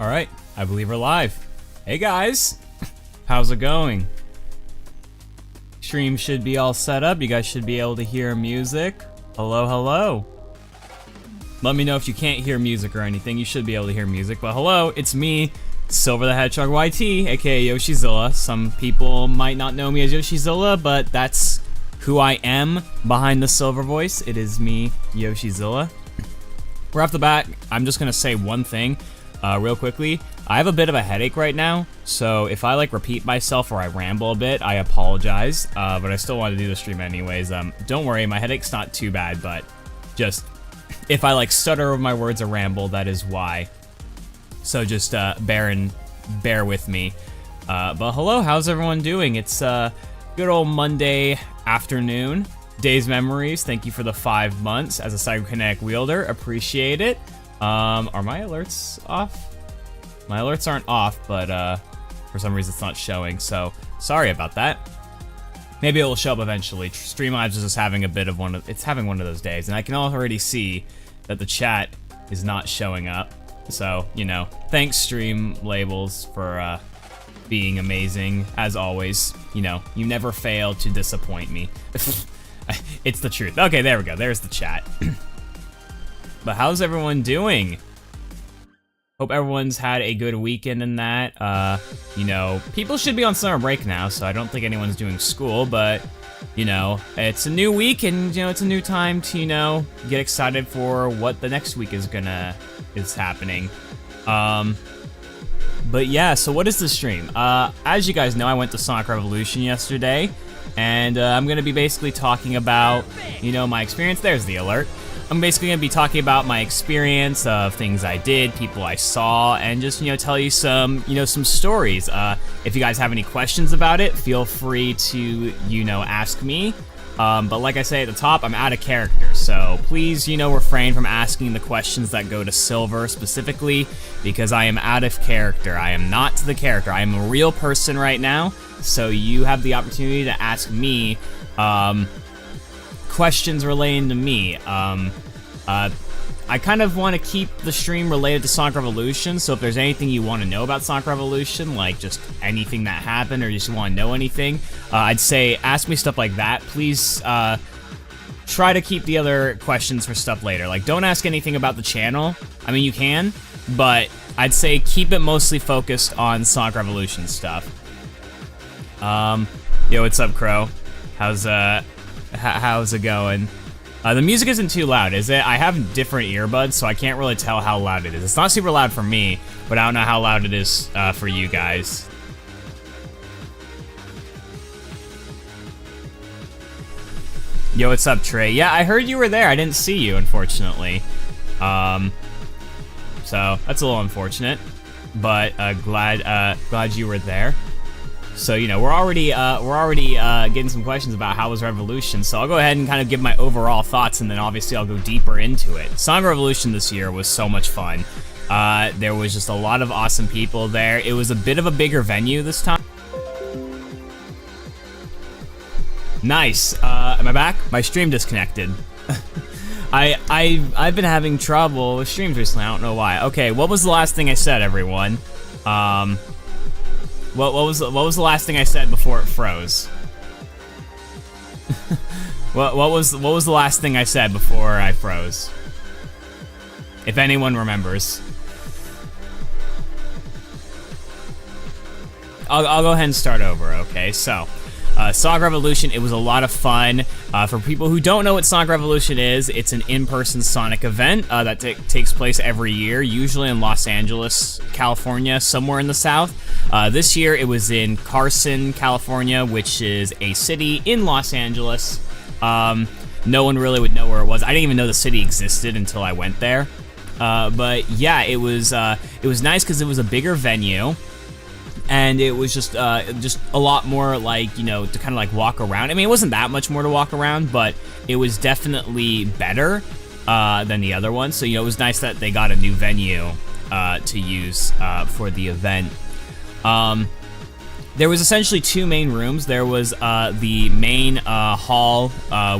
All right, I believe we're live. Hey guys, how's it going? Stream should be all set up. You guys should be able to hear music. Hello, hello. Let me know if you can't hear music or anything. You should be able to hear music, but hello, it's me, Silver the Hedgehog YT, aka Yoshizilla. Some people might not know me as Yoshizilla, but that's who I am behind the silver voice. It is me, Yoshizilla. Right off the bat, I'm just gonna say one thing real quickly. I have a bit of a headache right now, so if I like repeat myself or I ramble a bit, I apologize, but I still want to do the stream anyways. Don't worry, my headache's not too bad, but just if I like stutter over my words or ramble, that is why. So just bear with me. But hello, how's everyone doing? It's good old Monday afternoon. Days Memories, thank you for the 5 months as a Psychokinetic wielder, appreciate it. Are my alerts off? My alerts aren't off, but for some reason it's not showing, so sorry about that. Maybe it will show up eventually. Streamlabs is just having a bit of one of those days, and I can already see that the chat is not showing up. So, you know, thanks Stream Labels for being amazing, as always. You know, you never fail to disappoint me. It's the truth. Okay, there we go. There's the chat. But how's everyone doing? Hope everyone's had a good weekend in that. You know, people should be on summer break now, so I don't think anyone's doing school, but, you know, it's a new week and, you know, it's a new time to, you know, get excited for what the next week is happening. But yeah, so what is the stream? As you guys know, I went to Sonic Revolution yesterday, and I'm gonna be basically talking about, you know, my experience. There's the alert. I'm basically gonna be talking about my experience of things I did, people I saw, and just, you know, tell you some, you know, some stories. If you guys have any questions about it, feel free to, you know, ask me. But like I say at the top, I'm out of character, so please, you know, refrain from asking the questions that go to Silver specifically, because I am out of character. I am not the character. I am a real person right now, so you have the opportunity to ask me questions relating to me. I kind of want to keep the stream related to Sonic Revolution, so if there's anything you want to know about Sonic Revolution, like just anything that happened or you just want to know anything, I'd say ask me stuff like that. Please try to keep the other questions for stuff later. Like, don't ask anything about the channel. I mean, you can, but I'd say keep it mostly focused on Sonic Revolution stuff. Yo, what's up, Crow? How's it going? The music isn't too loud, is it? I have different earbuds, so I can't really tell how loud it is. It's not super loud for me, but I don't know how loud it is for you guys. Yo, what's up, Trey? Yeah, I heard you were there. I didn't see you, unfortunately. So that's a little unfortunate, but glad you were there. So, you know, we're already getting some questions about how was Revolution, so I'll go ahead and kind of give my overall thoughts, and then obviously I'll go deeper into it. Sonic Revolution this year was so much fun. There was just a lot of awesome people there. It was a bit of a bigger venue this time. Nice. Am I back? My stream disconnected. I've been having trouble with streams recently. I don't know why. Okay, what was the last thing I said, everyone? What was the last thing I said before it froze? what was the last thing I said before I froze? If anyone remembers. I'll go ahead and start over, okay? So, Sonic Revolution, it was a lot of fun. For people who don't know what Sonic Revolution is, it's an in-person Sonic event that takes place every year, usually in Los Angeles, California, somewhere in the South. This year, it was in Carson, California, which is a city in Los Angeles. No one really would know where it was. I didn't even know the city existed until I went there. But yeah, it was nice because it was a bigger venue. And it was just a lot more like, you know, to kind of like walk around. I mean, it wasn't that much more to walk around, but it was definitely better than the other one. So, you know, it was nice that they got a new venue to use for the event. The there was essentially two main rooms. There was the main hall,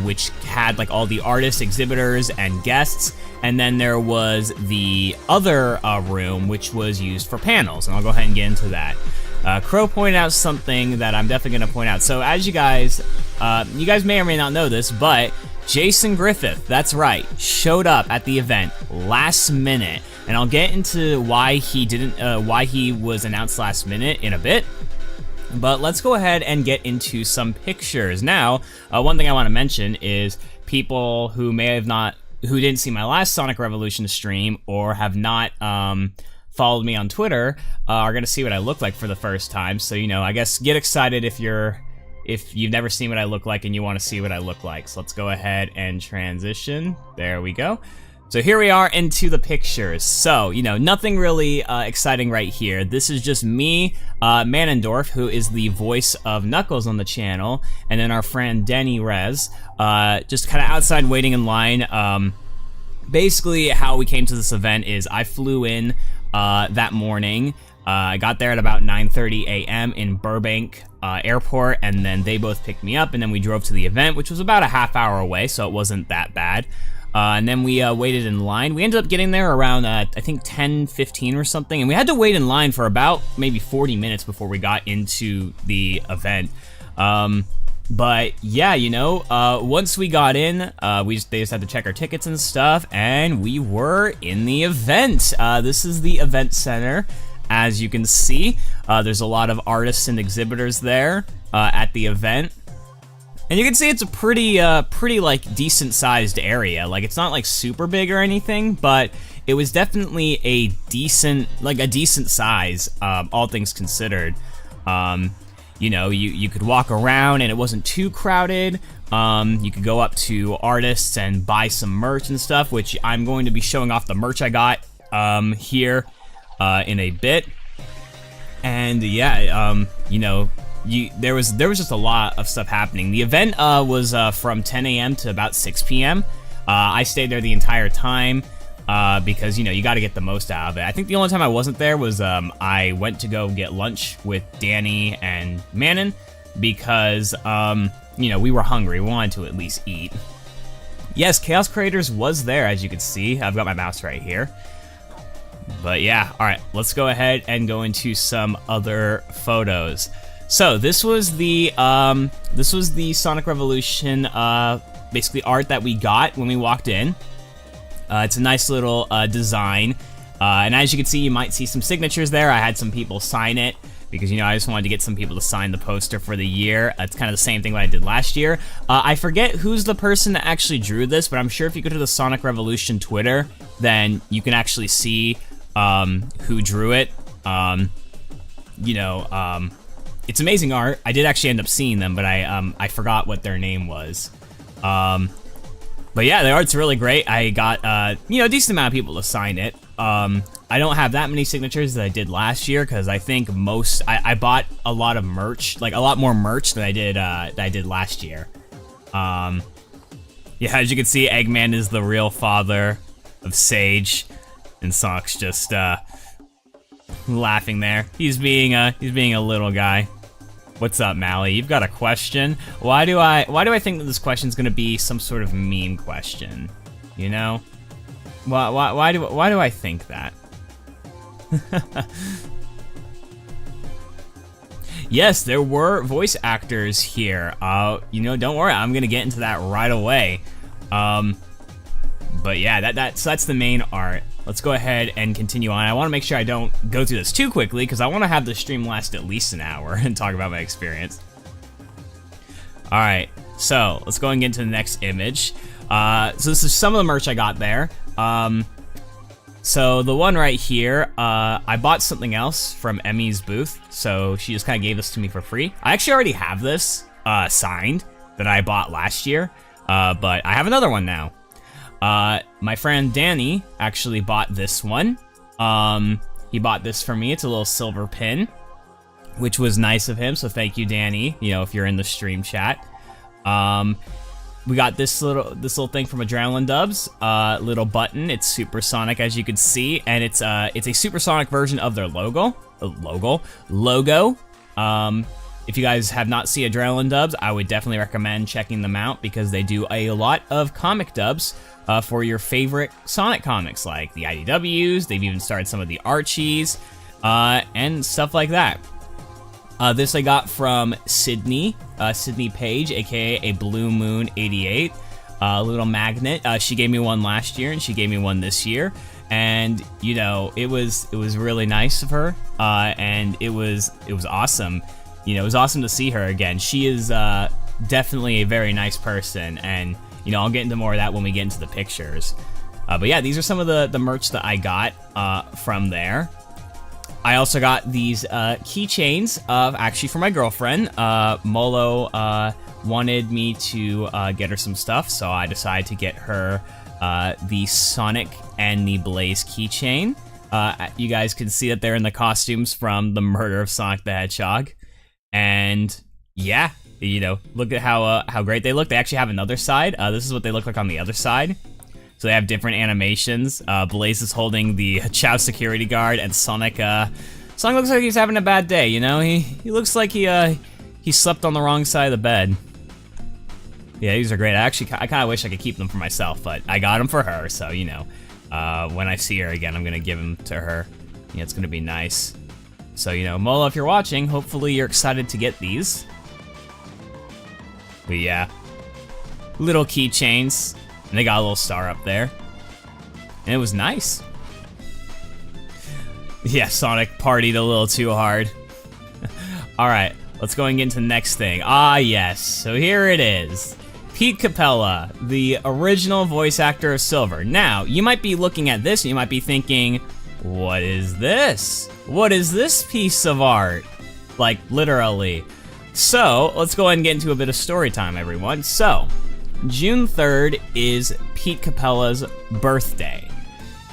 which had like all the artists, exhibitors, and guests, and then there was the other room, which was used for panels, and I'll go ahead and get into that. Crow pointed out something that I'm definitely gonna point out. So as you guys may or may not know this, but Jason Griffith, that's right, showed up at the event last minute, and I'll get into why he was announced last minute in a bit. But let's go ahead and get into some pictures. Now, one thing I want to mention is people who who didn't see my last Sonic Revolution stream or have not followed me on Twitter are gonna see what I look like for the first time. So, you know, I guess get excited if you've never seen what I look like and you want to see what I look like. So let's go ahead and transition. There we go. So here we are into the pictures. So, you know, nothing really exciting right here. This is just me, Manendorf, who is the voice of Knuckles on the channel, and then our friend Denny Rez, just kind of outside waiting in line. Basically, how we came to this event is I flew in that morning. I got there at about 9:30 a.m. in Burbank Airport, and then they both picked me up, and then we drove to the event, which was about a half hour away, so it wasn't that bad. And then we waited in line. We ended up getting there around, I think 10:15 or something, and we had to wait in line for about maybe 40 minutes before we got into the event. But yeah, you know, once we got in, they just had to check our tickets and stuff, and we were in the event. This is the event center. As you can see, there's a lot of artists and exhibitors there at the event. And you can see it's a pretty like decent sized area. Like, it's not like super big or anything, but it was definitely a decent size, all things considered. You know, you could walk around and it wasn't too crowded. You could go up to artists and buy some merch and stuff, which I'm going to be showing off the merch I got here in a bit. And yeah, you know, there was just a lot of stuff happening. The event was from 10 a.m. to about 6 p.m. I stayed there the entire time because, you know, you got to get the most out of it. I think the only time I wasn't there was I went to go get lunch with Danny and Manon because, you know, we were hungry. We wanted to at least eat. Yes, Chaos Creators was there, as you can see. I've got my mouse right here. But yeah, all right, let's go ahead and go into some other photos. So this was the Sonic Revolution basically art that we got when we walked in. It's a nice little design, and as you can see, you might see some signatures there. I had some people sign it because, you know, I just wanted to get some people to sign the poster for the year. It's kind of the same thing that I did last year. I forget who's the person that actually drew this, but I'm sure if you go to the Sonic Revolution Twitter, then you can actually see who drew it. You know, it's amazing art. I did actually end up seeing them, but I forgot what their name was. But yeah, the art's really great. I got, you know, a decent amount of people to sign it. I don't have that many signatures that I did last year because I think I bought a lot of merch, like a lot more merch than I did last year. Yeah, as you can see, Eggman is the real father of Sage, and Sonic's just laughing there. He's being a little guy. What's up, Mally? You've got a question? Why do I think that this question's gonna be some sort of meme question? You know? Why do I think that? Yes, there were voice actors here. You know, don't worry, I'm gonna get into that right away. But yeah, that's the main art. Let's go ahead and continue on. I want to make sure I don't go through this too quickly because I want to have the stream last at least an hour and talk about my experience. All right, so let's go and get into the next image. So this is some of the merch I got there. So the one right here, I bought something else from Emmy's booth, so she just kind of gave this to me for free. I actually already have this signed that I bought last year, but I have another one now. My friend Danny actually bought this one. He bought this for me. It's a little silver pin, which was nice of him, so thank you, Danny, you know, if you're in the stream chat. We got this little thing from Adrenaline Dubs, little button. It's supersonic, as you can see, and it's a supersonic version of their logo. If you guys have not seen Adrenaline dubs, I would definitely recommend checking them out because they do a lot of comic dubs for your favorite Sonic comics, like the IDWs. They've even started some of the Archies and stuff like that. This I got from Sydney Page, aka a Blue Moon 88, a little magnet. She gave me one last year, and she gave me one this year, and you know it was really nice of her, and it was awesome. You know, it was awesome to see her again. She is definitely a very nice person, and you know I'll get into more of that when we get into the pictures. But yeah, these are some of the merch that I got from there. I also got these keychains actually for my girlfriend. Molo wanted me to get her some stuff, so I decided to get her the Sonic and the Blaze keychain. You guys can see that they're in the costumes from the murder of Sonic the Hedgehog. And yeah, you know, look at how great they look. They actually have another side. This is what they look like on the other side. So they have different animations. Blaze is holding the Chow security guard, and Sonic looks like he's having a bad day, you know? He looks like he slept on the wrong side of the bed. Yeah, these are great. I kind of wish I could keep them for myself, but I got them for her, so, you know. When I see her again, I'm gonna give them to her. Yeah, it's gonna be nice. So, you know, Mola, if you're watching, hopefully you're excited to get these. But yeah, little keychains, and they got a little star up there, and it was nice. Yeah, Sonic partied a little too hard. All right, let's go and get into the next thing. Ah, yes, so here it is. Pete Capella, the original voice actor of Silver. Now, you might be looking at this and you might be thinking, what is this? What is this piece of art? Like, literally. So, let's go ahead and get into a bit of story time, everyone. So, June 3rd is Pete Capella's birthday.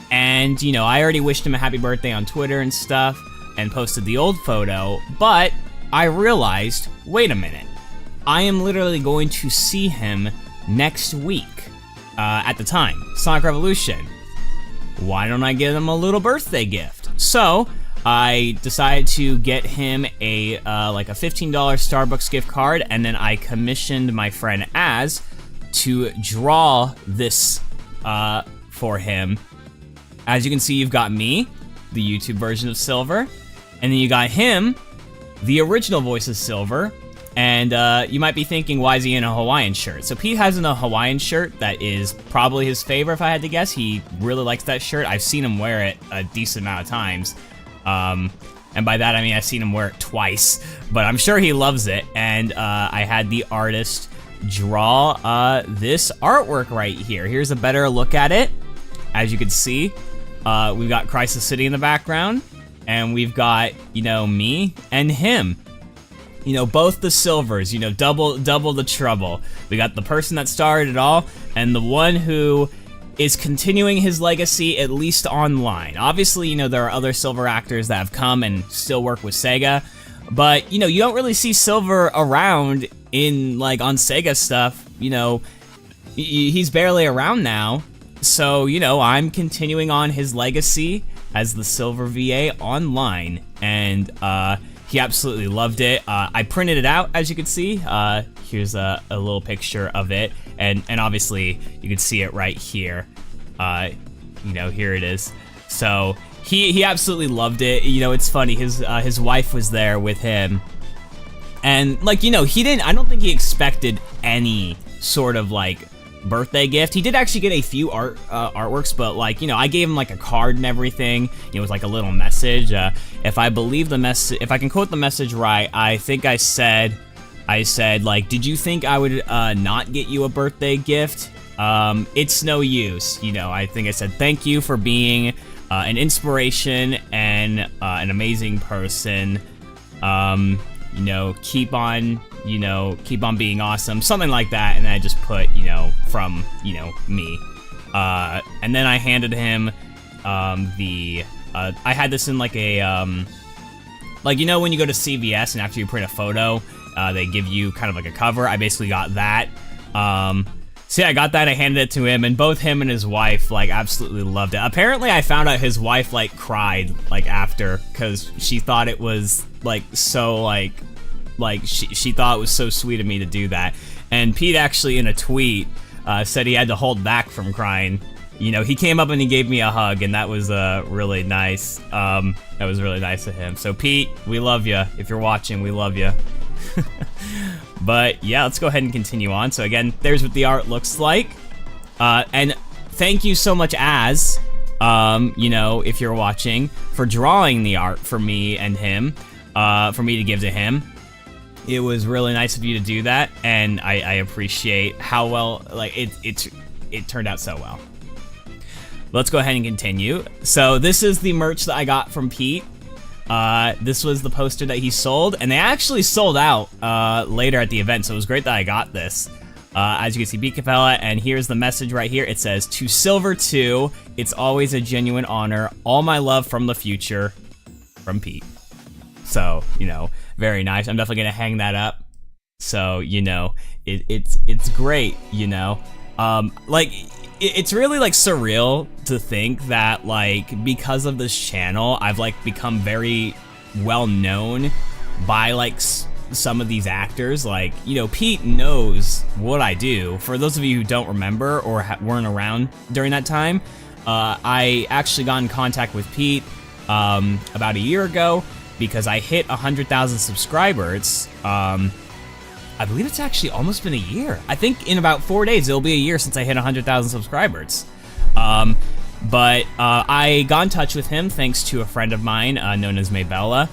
And, you know, I already wished him a happy birthday on Twitter and stuff, and posted the old photo, but I realized, wait a minute, I am literally going to see him next week, at the time, Sonic Revolution. Why don't I give him a little birthday gift? So, I decided to get him a like a $15 Starbucks gift card, and then I commissioned my friend Az to draw this for him. As you can see, you've got me, the YouTube version of Silver, and then you got him, the original voice of Silver, and you might be thinking, why is he in a Hawaiian shirt? So Pete has a Hawaiian shirt that is probably his favorite, if I had to guess. He really likes that shirt. I've seen him wear it a decent amount of times. And by that, I mean I've seen him wear it twice, but I'm sure he loves it. And I had the artist draw this artwork right here. Here's a better look at it. As you can see, we've got Crisis City in the background, and we've got, you know, me and him. You know, both the Silvers, you know, double the trouble. We got the person that started it all, and the one who is continuing his legacy, at least online. Obviously, you know, there are other Silver actors that have come and still work with Sega, but, you know, you don't really see Silver around in, like, on Sega stuff. You know, he's barely around now, so, you know, I'm continuing on his legacy as the Silver VA online, and, he absolutely loved it. I printed it out, as you can see. Here's a little picture of it, and obviously you can see it right here. You know, here it is. So he absolutely loved it. You know, it's funny. His wife was there with him, and like, you know, I don't think he expected any sort of like birthday gift. He did actually get a few artworks, but like, you know, I gave him like a card and everything. It was like a little message. If I believe the message, if I can quote the message right, I think I said like, did you think I would not get you a birthday gift? It's no use. You know, I think I said, thank you for being an inspiration and an amazing person. You know, keep on being awesome, something like that. And I just put, you know, from, you know, me. And then I handed him I had this in like a, like, you know, when you go to CVS and after you print a photo, they give you kind of like a cover. I basically got that. So yeah, I got that, I handed it to him, and both him and his wife, like, absolutely loved it. Apparently, I found out his wife, like, cried, like, after, because she thought it was, like, so, like, she thought it was so sweet of me to do that. And Pete actually, in a tweet, said he had to hold back from crying. You know, he came up and he gave me a hug, and that was really nice. That was really nice of him. So Pete, we love you. If you're watching, we love you. But yeah, let's go ahead and continue on. So again, there's what the art looks like. And thank you so much, Az, you know, if you're watching, for drawing the art for me and him, for me to give to him. It was really nice of you to do that, and I appreciate how well, like, it turned out so well. Let's go ahead and continue. So this is the merch that I got from Pete. This was the poster that he sold, and they actually sold out later at the event, so it was great that I got this. As you can see, Beat Capella, and here's the message right here. It says, "To Silver 2, it's always a genuine honor. All my love from the future, from Pete." So, you know, very nice. I'm definitely gonna hang that up. So, you know, it's great, you know. Like, it's really, like, surreal to think that, like, because of this channel, I've, like, become very well known by, like, some of these actors. Like, you know, Pete knows what I do. For those of you who don't remember or weren't around during that time, I actually got in contact with Pete about a year ago because I hit 100,000 subscribers. I believe it's actually almost been a year. I think in about 4 days, it'll be a year since I hit 100,000 subscribers. But I got in touch with him thanks to a friend of mine known as Maybella.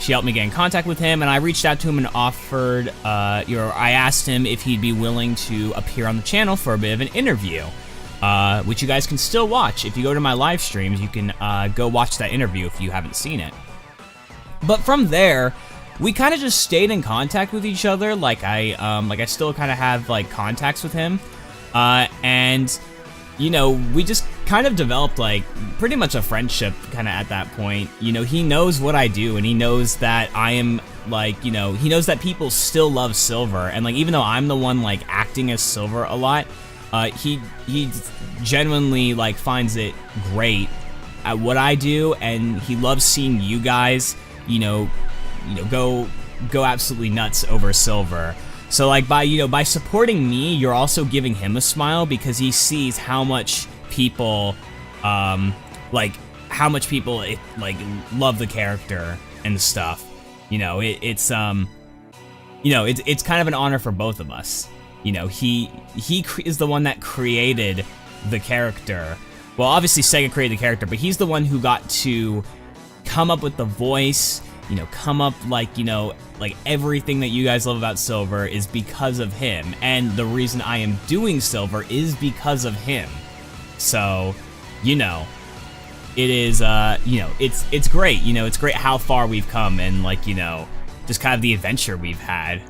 She helped me get in contact with him, and I reached out to him and offered, I asked him if he'd be willing to appear on the channel for a bit of an interview, which you guys can still watch. If you go to my live streams, you can go watch that interview if you haven't seen it. But from there, we kind of just stayed in contact with each other. Like I still kind of have like contacts with him, and you know, we just kind of developed like pretty much a friendship kind of at that point. You know, he knows what I do, and he knows that I am like, you know, he knows that people still love Silver, and like even though I'm the one like acting as Silver a lot, he genuinely like finds it great at what I do, and he loves seeing you guys, you know, go absolutely nuts over Silver. So like by supporting me, you're also giving him a smile because he sees how much people like love the character and stuff. You know, it's kind of an honor for both of us. You know, he is the one that created the character. Well, obviously Sega created the character, but he's the one who got to come up with the voice, you know, come up like everything that you guys love about Silver is because of him, and the reason I am doing Silver is because of him. So, you know, it is, it's great, you know, it's great how far we've come, and like, you know, just kind of the adventure we've had.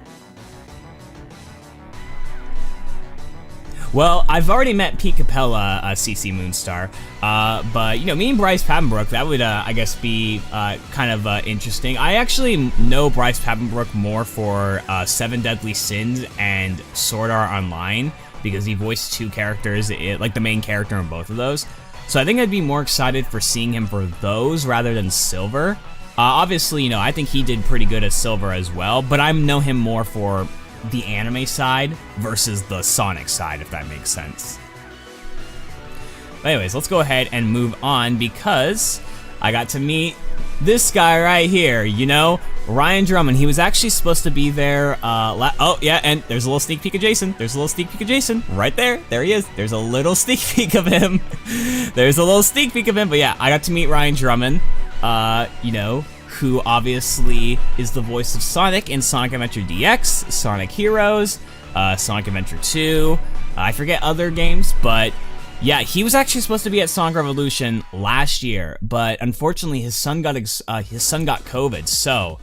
Well, I've already met Pete Capella, CC Moonstar, but, you know, me and Bryce Papenbrook, that would, I guess, be kind of interesting. I actually know Bryce Papenbrook more for 7 Deadly Sins and Sword Art Online, because he voiced 2 characters, like the main character in both of those. So I think I'd be more excited for seeing him for those rather than Silver. Obviously, you know, I think he did pretty good as Silver as well, but I know him more for the anime side versus the Sonic side, if that makes sense. But anyways, let's go ahead and move on because I got to meet this guy right here, you know, Ryan Drummond. He was actually supposed to be there, oh yeah, and there's a little sneak peek of Jason. There's a little sneak peek of Jason right there. There he is. There's a little sneak peek of him. There's a little sneak peek of him, but yeah, I got to meet Ryan Drummond, you know, who obviously is the voice of Sonic in Sonic Adventure DX, Sonic Heroes, Sonic Adventure 2, I forget other games, but yeah, he was actually supposed to be at Sonic Revolution last year, but unfortunately his son got COVID, so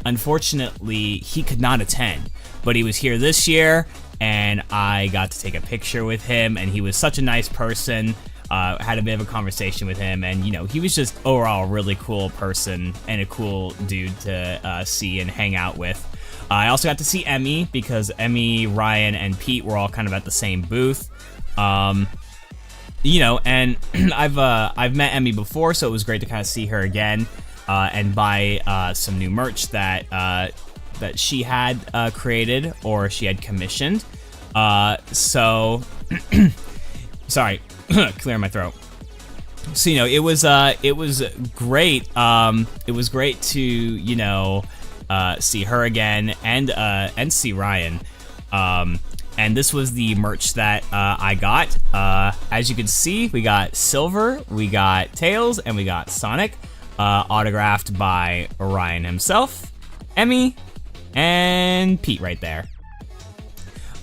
unfortunately he could not attend. But he was here this year, and I got to take a picture with him, and he was such a nice person. Had a bit of a conversation with him, and you know, he was just overall a really cool person and a cool dude to see and hang out with. I also got to see Emmy because Emmy, Ryan, and Pete were all kind of at the same booth. You know, and I've met Emmy before, so it was great to kind of see her again and buy some new merch that she had created or she had commissioned. So sorry, clearing my throat. So, you know, it was great. It was great to, you know, see her again and see Ryan. And this was the merch that I got. As you can see, we got Silver, we got Tails, and we got Sonic, autographed by Ryan himself, Emmy, and Pete right there.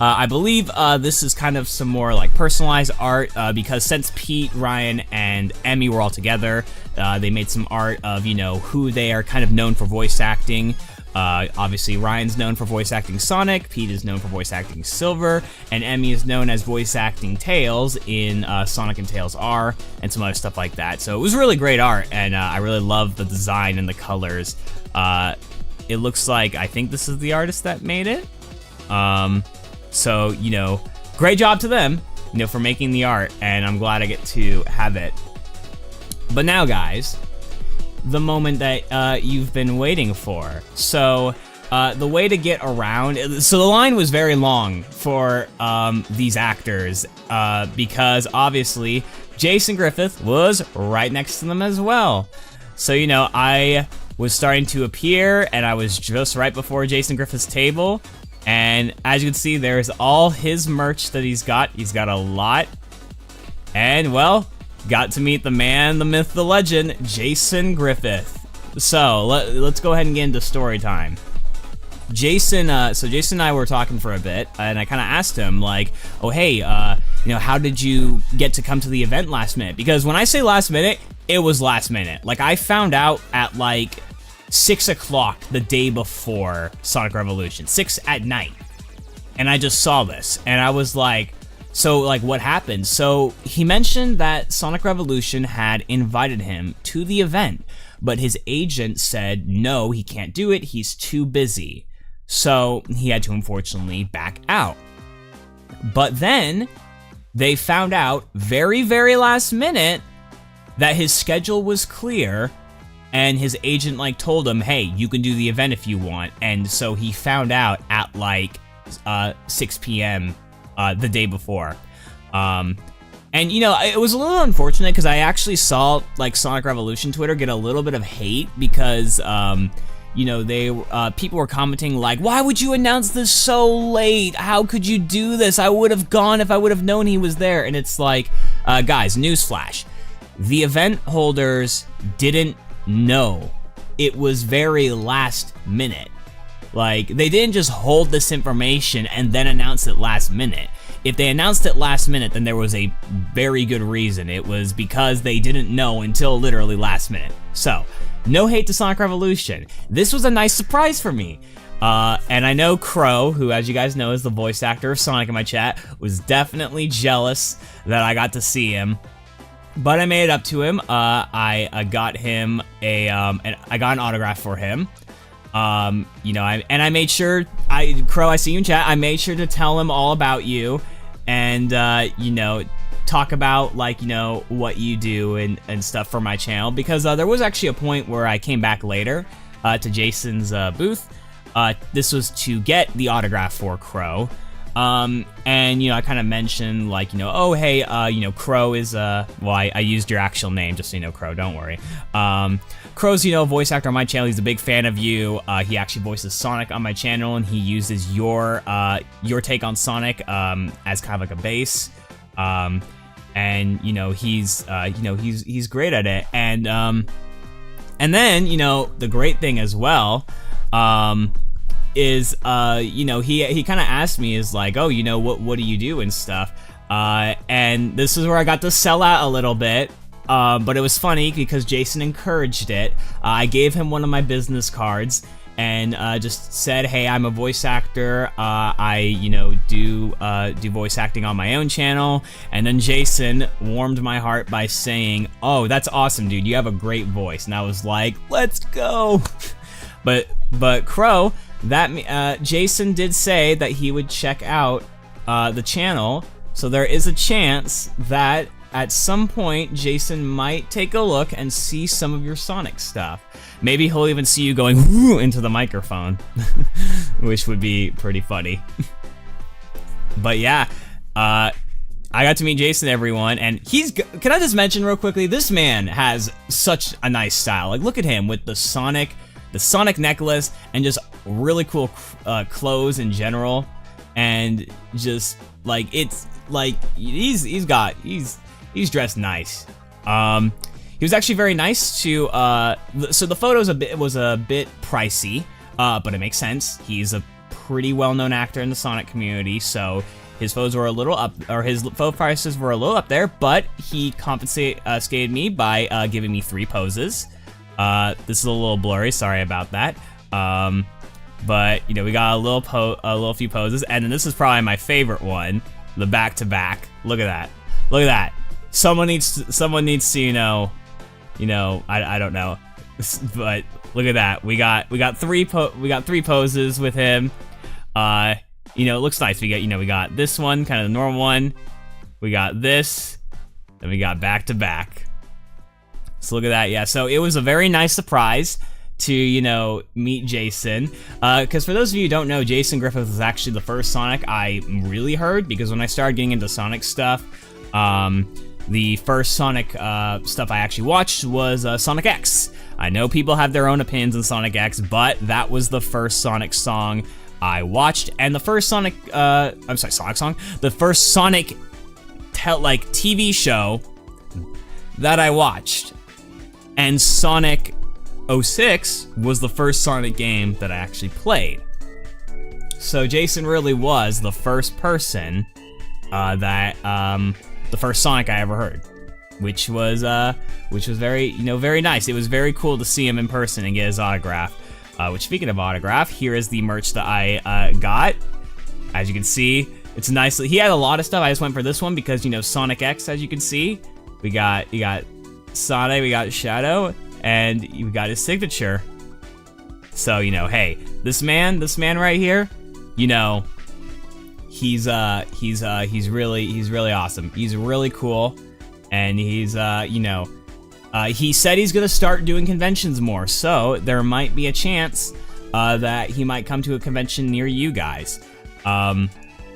I believe this is kind of some more like personalized art because since Pete, Ryan, and Emmy were all together, they made some art of, you know, who they are kind of known for voice acting. Obviously, Ryan's known for voice acting Sonic, Pete is known for voice acting Silver, and Emmy is known as voice acting Tails in Sonic and Tails R, and some other stuff like that. So it was really great art, and I really love the design and the colors. It looks like, I think this is the artist that made it. So, you know, great job to them, you know, for making the art, and I'm glad I get to have it. But now, guys, the moment that you've been waiting for. So, the way to get around, so the line was very long for these actors because obviously Jason Griffith was right next to them as well. So, you know, I was starting to appear and I was just right before Jason Griffith's table. And as you can see, there's all his merch that he's got. He's got a lot. And, well, got to meet the man, the myth, the legend, Jason Griffith. So, let's go ahead and get into story time. Jason, so Jason and I were talking for a bit, and I kind of asked him, like, oh, hey, you know, how did you get to come to the event last minute? Because when I say last minute, it was last minute. Like, I found out at, like, 6 o'clock the day before Sonic Revolution, 6 at night. And I just saw this, and I was like, so, like, what happened? So, he mentioned that Sonic Revolution had invited him to the event, but his agent said, no, he can't do it, he's too busy. So, he had to unfortunately back out. But then, they found out very, very last minute that his schedule was clear, and his agent, like, told him, hey, you can do the event if you want. And so he found out at, like, 6 p.m. The day before. And, you know, it was a little unfortunate because I actually saw, like, Sonic Revolution Twitter get a little bit of hate because, you know, people were commenting, like, why would you announce this so late? How could you do this? I would have gone if I would have known he was there. And it's like, guys, newsflash. The event holders didn't know. It was very last minute. Like, they didn't just hold this information and then announce it last minute. If they announced it last minute, then there was a very good reason. It was because they didn't know until literally last minute. So, no hate to Sonic Revolution. This was a nice surprise for me. And I know Crow, who, as you guys know, is the voice actor of Sonic in my chat, was definitely jealous that I got to see him. But I made it up to him. I got him I got an autograph for him. You know, I made sure, Crow, I see you in chat. I made sure to tell him all about you, and you know, talk about, like, you know, what you do and stuff for my channel, because there was actually a point where I came back later to Jason's booth. This was to get the autograph for Crow. And, you know, I kind of mentioned, like, you know, oh, hey, you know, Crow is, well, I used your actual name, just so you know, Crow, don't worry. Crow's, you know, a voice actor on my channel. He's a big fan of you. He actually voices Sonic on my channel, and he uses your take on Sonic, as kind of like a base. And, you know, he's great at it. And then, you know, the great thing as well, is, you know, he kind of asked me, is like, oh, you know, what do you do and stuff, and this is where I got to sell out a little bit, but it was funny because Jason encouraged it. I gave him one of my business cards and just said, hey, I'm a voice actor, I, you know, do voice acting on my own channel. And then Jason warmed my heart by saying, oh, that's awesome, dude, you have a great voice. And I was like, let's go. But Crow, that Jason did say that he would check out the channel, so there is a chance that at some point Jason might take a look and see some of your Sonic stuff. Maybe he'll even see you going whoo into the microphone, which would be pretty funny. But yeah, I got to meet Jason, everyone, and can I just mention real quickly, this man has such a nice style. Like, look at him with the Sonic necklace and just really cool clothes in general, and just like, it's like he's dressed nice. He was actually very nice to, so the photos was a bit pricey, but it makes sense. He's a pretty well-known actor in the Sonic community, so his photos were a little up, or his photo prices were a little up there, but he compensated me by giving me 3 poses. This is a little blurry, sorry about that. But you know, we got a little few poses, and then this is probably my favorite one, the back-to-back. Look at that. Look at that. Someone needs to, you know, I don't know, but look at that. We got 3 poses with him. You know, it looks nice. We got this one, kind of the normal one. We got this, and we got back-to-back. So look at that. Yeah, so it was a very nice surprise to, you know, meet Jason. Because for those of you who don't know, Jason Griffith was actually the first Sonic I really heard, because when I started getting into Sonic stuff, the first Sonic stuff I actually watched was Sonic X. I know people have their own opinions on Sonic X, but that was the first Sonic song I watched, and the first Sonic, Sonic song? The first Sonic TV show that I watched. And Sonic 06 was the first Sonic game that I actually played. So Jason really was the first person the first Sonic I ever heard, which was very, you know, very nice. It was very cool to see him in person and get his autograph. Which, speaking of autograph, here is the merch that I got. As you can see, it's nicely. He had a lot of stuff. I just went for this one because, you know, Sonic X. As you can see, you got Sonic, we got Shadow, and you got his signature. So, you know, hey, this man right here, you know, he's really awesome. He's really cool, and he's you know, he said he's gonna start doing conventions more, so there might be a chance that he might come to a convention near you guys.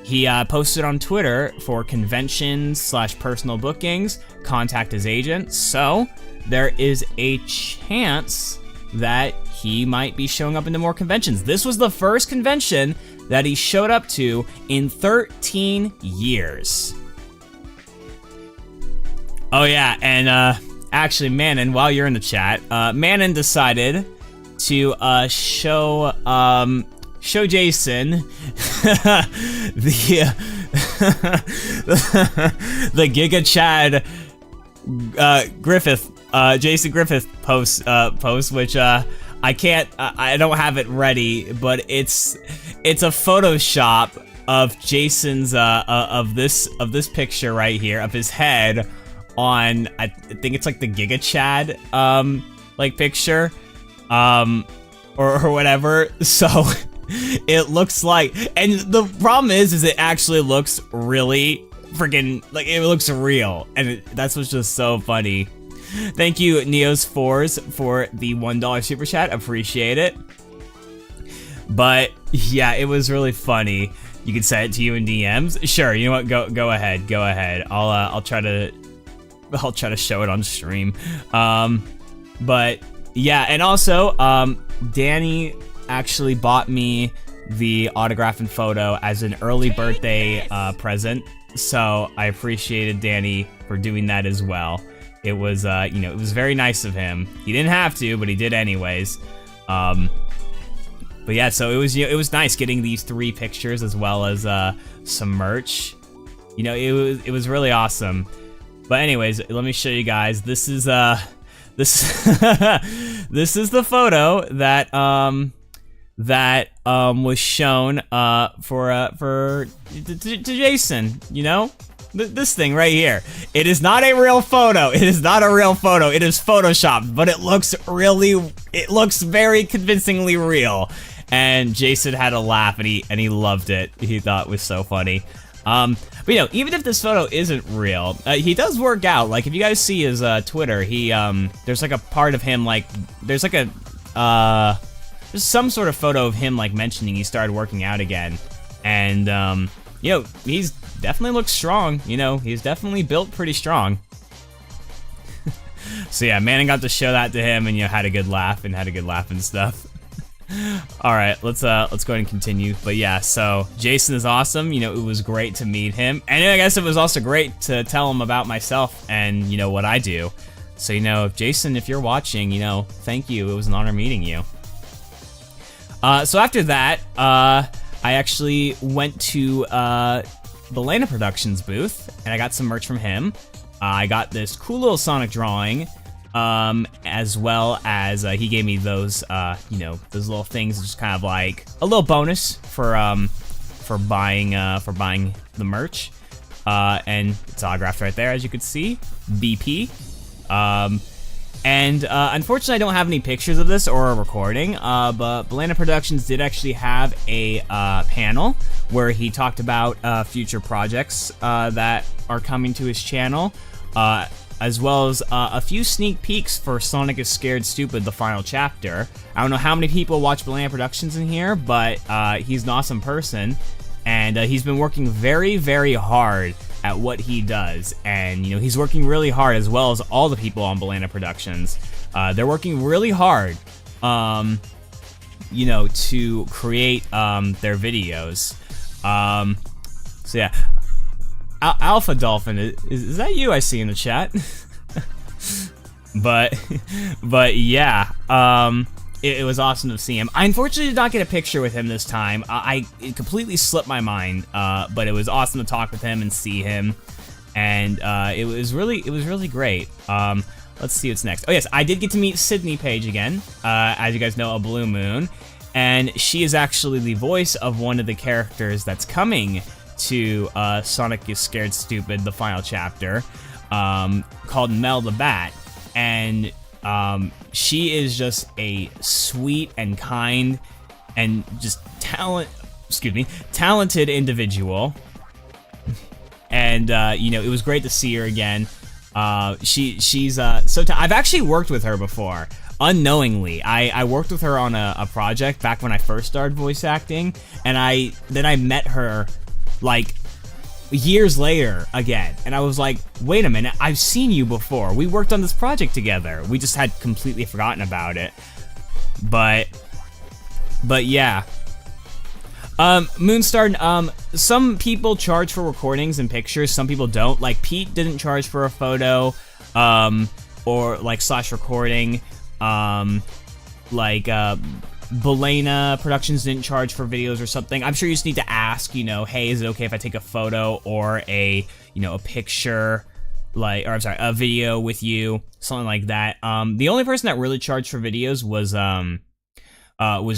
He posted on Twitter for conventions/personal bookings, contact his agent, so there is a chance that he might be showing up into more conventions. This was the first convention that he showed up to in 13 years. Oh yeah, and actually, Manon, while you're in the chat, Manon decided to show Jason the Giga Chad Griffith, Jason Griffith post, which I don't have it ready, but it's a Photoshop of Jason's of this picture right here of his head on, I think it's like the Giga Chad like picture or whatever. So it looks like, and the problem is it actually looks really freaking, like, it looks real, and that's what's just so funny. Thank you, Neos4s, for the $1 super chat. Appreciate it. But yeah, it was really funny. You can send it to you in DMs. Sure, you know what? Go ahead. I'll try to show it on stream. But yeah, and also Danny actually bought me the autograph and photo as an early birthday present. So I appreciated Danny for doing that as well. It was, you know, it was very nice of him. He didn't have to, but he did anyways. But yeah, so it was, you know, it was nice getting these 3 pictures as well as some merch. You know, it was really awesome. But anyways, let me show you guys. This is this this is the photo that was shown to Jason, you know? This thing right here. It is not a real photo. It is not a real photo. It is photoshopped, but it looks very convincingly real. and Jason had a laugh, and he loved it. He thought it was so funny. But you know, even if this photo isn't real, he does work out. Like if you guys see his Twitter, he there's like a part of him, like there's like a there's some sort of photo of him like mentioning he started working out again, and you know, he's definitely looks strong. You know, he's definitely built pretty strong. So yeah, Manning got to show that to him, and you know, had a good laugh and stuff. All right, let's go ahead and continue. But yeah, so Jason is awesome. You know, it was great to meet him, and I guess it was also great to tell him about myself and you know what I do. So you know, Jason, if you're watching, you know, thank you. It was an honor meeting you. So after that, I actually went to Belena Productions booth, and I got some merch from him. I got this cool little Sonic drawing, as well as he gave me those, you know, those little things, just kind of like a little bonus for buying the merch, and it's autographed right there, as you could see, BP. And unfortunately, I don't have any pictures of this or a recording, but Belena Productions did actually have a panel where he talked about future projects that are coming to his channel, as well as a few sneak peeks for Sonic is Scared Stupid, the final chapter. I don't know how many people watch Belena Productions in here, but he's an awesome person, and he's been working very, very hard at what he does, and you know, he's working really hard, as well as all the people on Belena Productions. They're working really hard, you know, to create their videos. So yeah, Alpha Dolphin, is that you I see in the chat? but yeah, it was awesome to see him. I unfortunately did not get a picture with him this time. It completely slipped my mind, but it was awesome to talk with him and see him, and it was really great. Let's see what's next. Oh yes, I did get to meet Sydney Page again, as you guys know, a Blue Moon, and she is actually the voice of one of the characters that's coming to Sonic is Scared Stupid, the final chapter, called Mel the Bat, and she is just a sweet and kind and just talented individual. And you know, it was great to see her again. She's I've actually worked with her before, unknowingly. I worked with her on a project back when I first started voice acting, and then I met her like years later again, and I was like, wait a minute, I've seen you before. We worked on this project together. We just had completely forgotten about it. But yeah. Moonstar, some people charge for recordings and pictures, some people don't. Like Pete didn't charge for a photo, or like / recording. Belena Productions didn't charge for videos or something. I'm sure you just need to ask, you know, hey, is it okay if I take a photo or a, you know, a picture, like, or I'm sorry, a video with you, something like that. The only person that really charged for videos was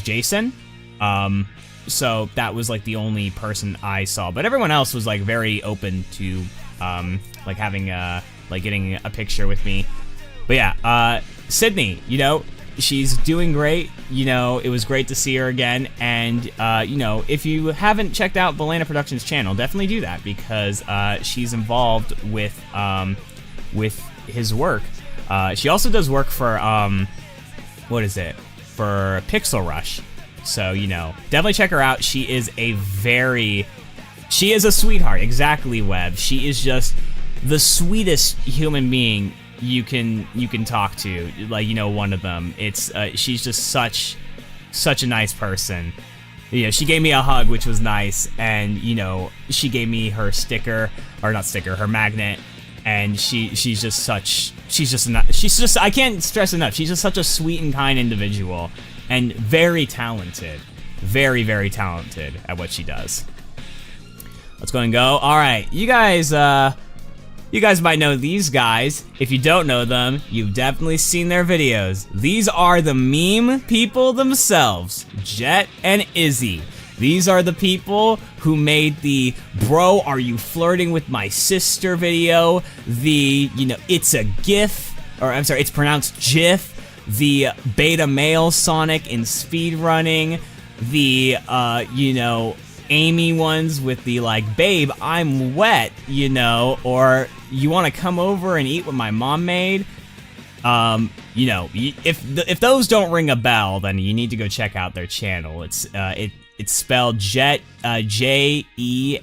Jason. So that was like the only person I saw, but everyone else was like very open to like having like getting a picture with me. But yeah, Sydney, you know, she's doing great. You know, it was great to see her again, and you know, if you haven't checked out Belena Productions' channel, definitely do that, because she's involved with his work. She also does work for what is it? For Pixel Rush. So, you know, definitely check her out. She is a sweetheart. Exactly, Webb. She is just the sweetest human being you can talk to. Like, you know, one of them. It's she's just such a nice person. You know, she gave me a hug, which was nice, and you know, she gave me her sticker, or not sticker, her magnet, and she's just I can't stress enough. She's just such a sweet and kind individual, and very talented, very, very talented at what she does. Let's go and go. All right, you guys might know these guys. If you don't know them, you've definitely seen their videos. These are the meme people themselves, Jet and Izzy. These are the people who made the "Bro, are you flirting with my sister" video, the, you know, it's a GIF, or I'm sorry, it's pronounced GIF, the beta male Sonic in speedrunning, the, you know, Amy ones with the like, babe, I'm wet, you know, or you want to come over and eat what my mom made. You know, if those don't ring a bell, then you need to go check out their channel. It's spelled Jet, J-E-H-T-T.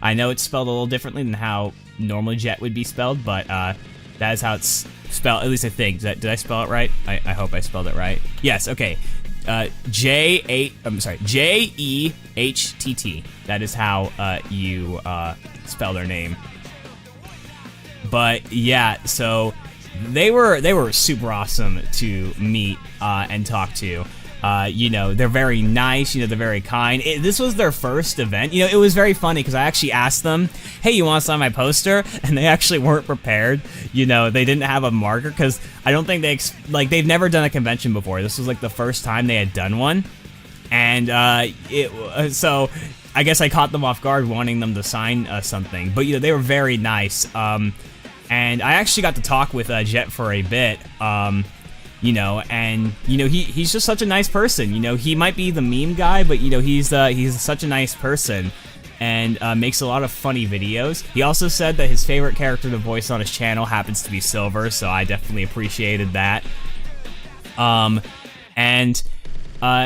I know it's spelled a little differently than how normally Jet would be spelled, but that is how it's spelled. At least I think. Did I spell it right? I hope I spelled it right. Yes. Okay. J-E-H-T-T. That is how you spell their name. But yeah, so they were super awesome to meet and talk to. You know, they're very nice, you know, they're very kind. This was their first event. You know, it was very funny because I actually asked them, hey, you want to sign my poster? And they actually weren't prepared. You know, they didn't have a marker because I don't think they've never done a convention before. This was like the first time they had done one. And so I guess I caught them off guard wanting them to sign something. But, you know, they were very nice. And I actually got to talk with Jet for a bit. You know, and you know he's just such a nice person. You know, he might be the meme guy, but you know he's such a nice person, and makes a lot of funny videos. He also said that his favorite character to voice on his channel happens to be Silver, so I definitely appreciated that. And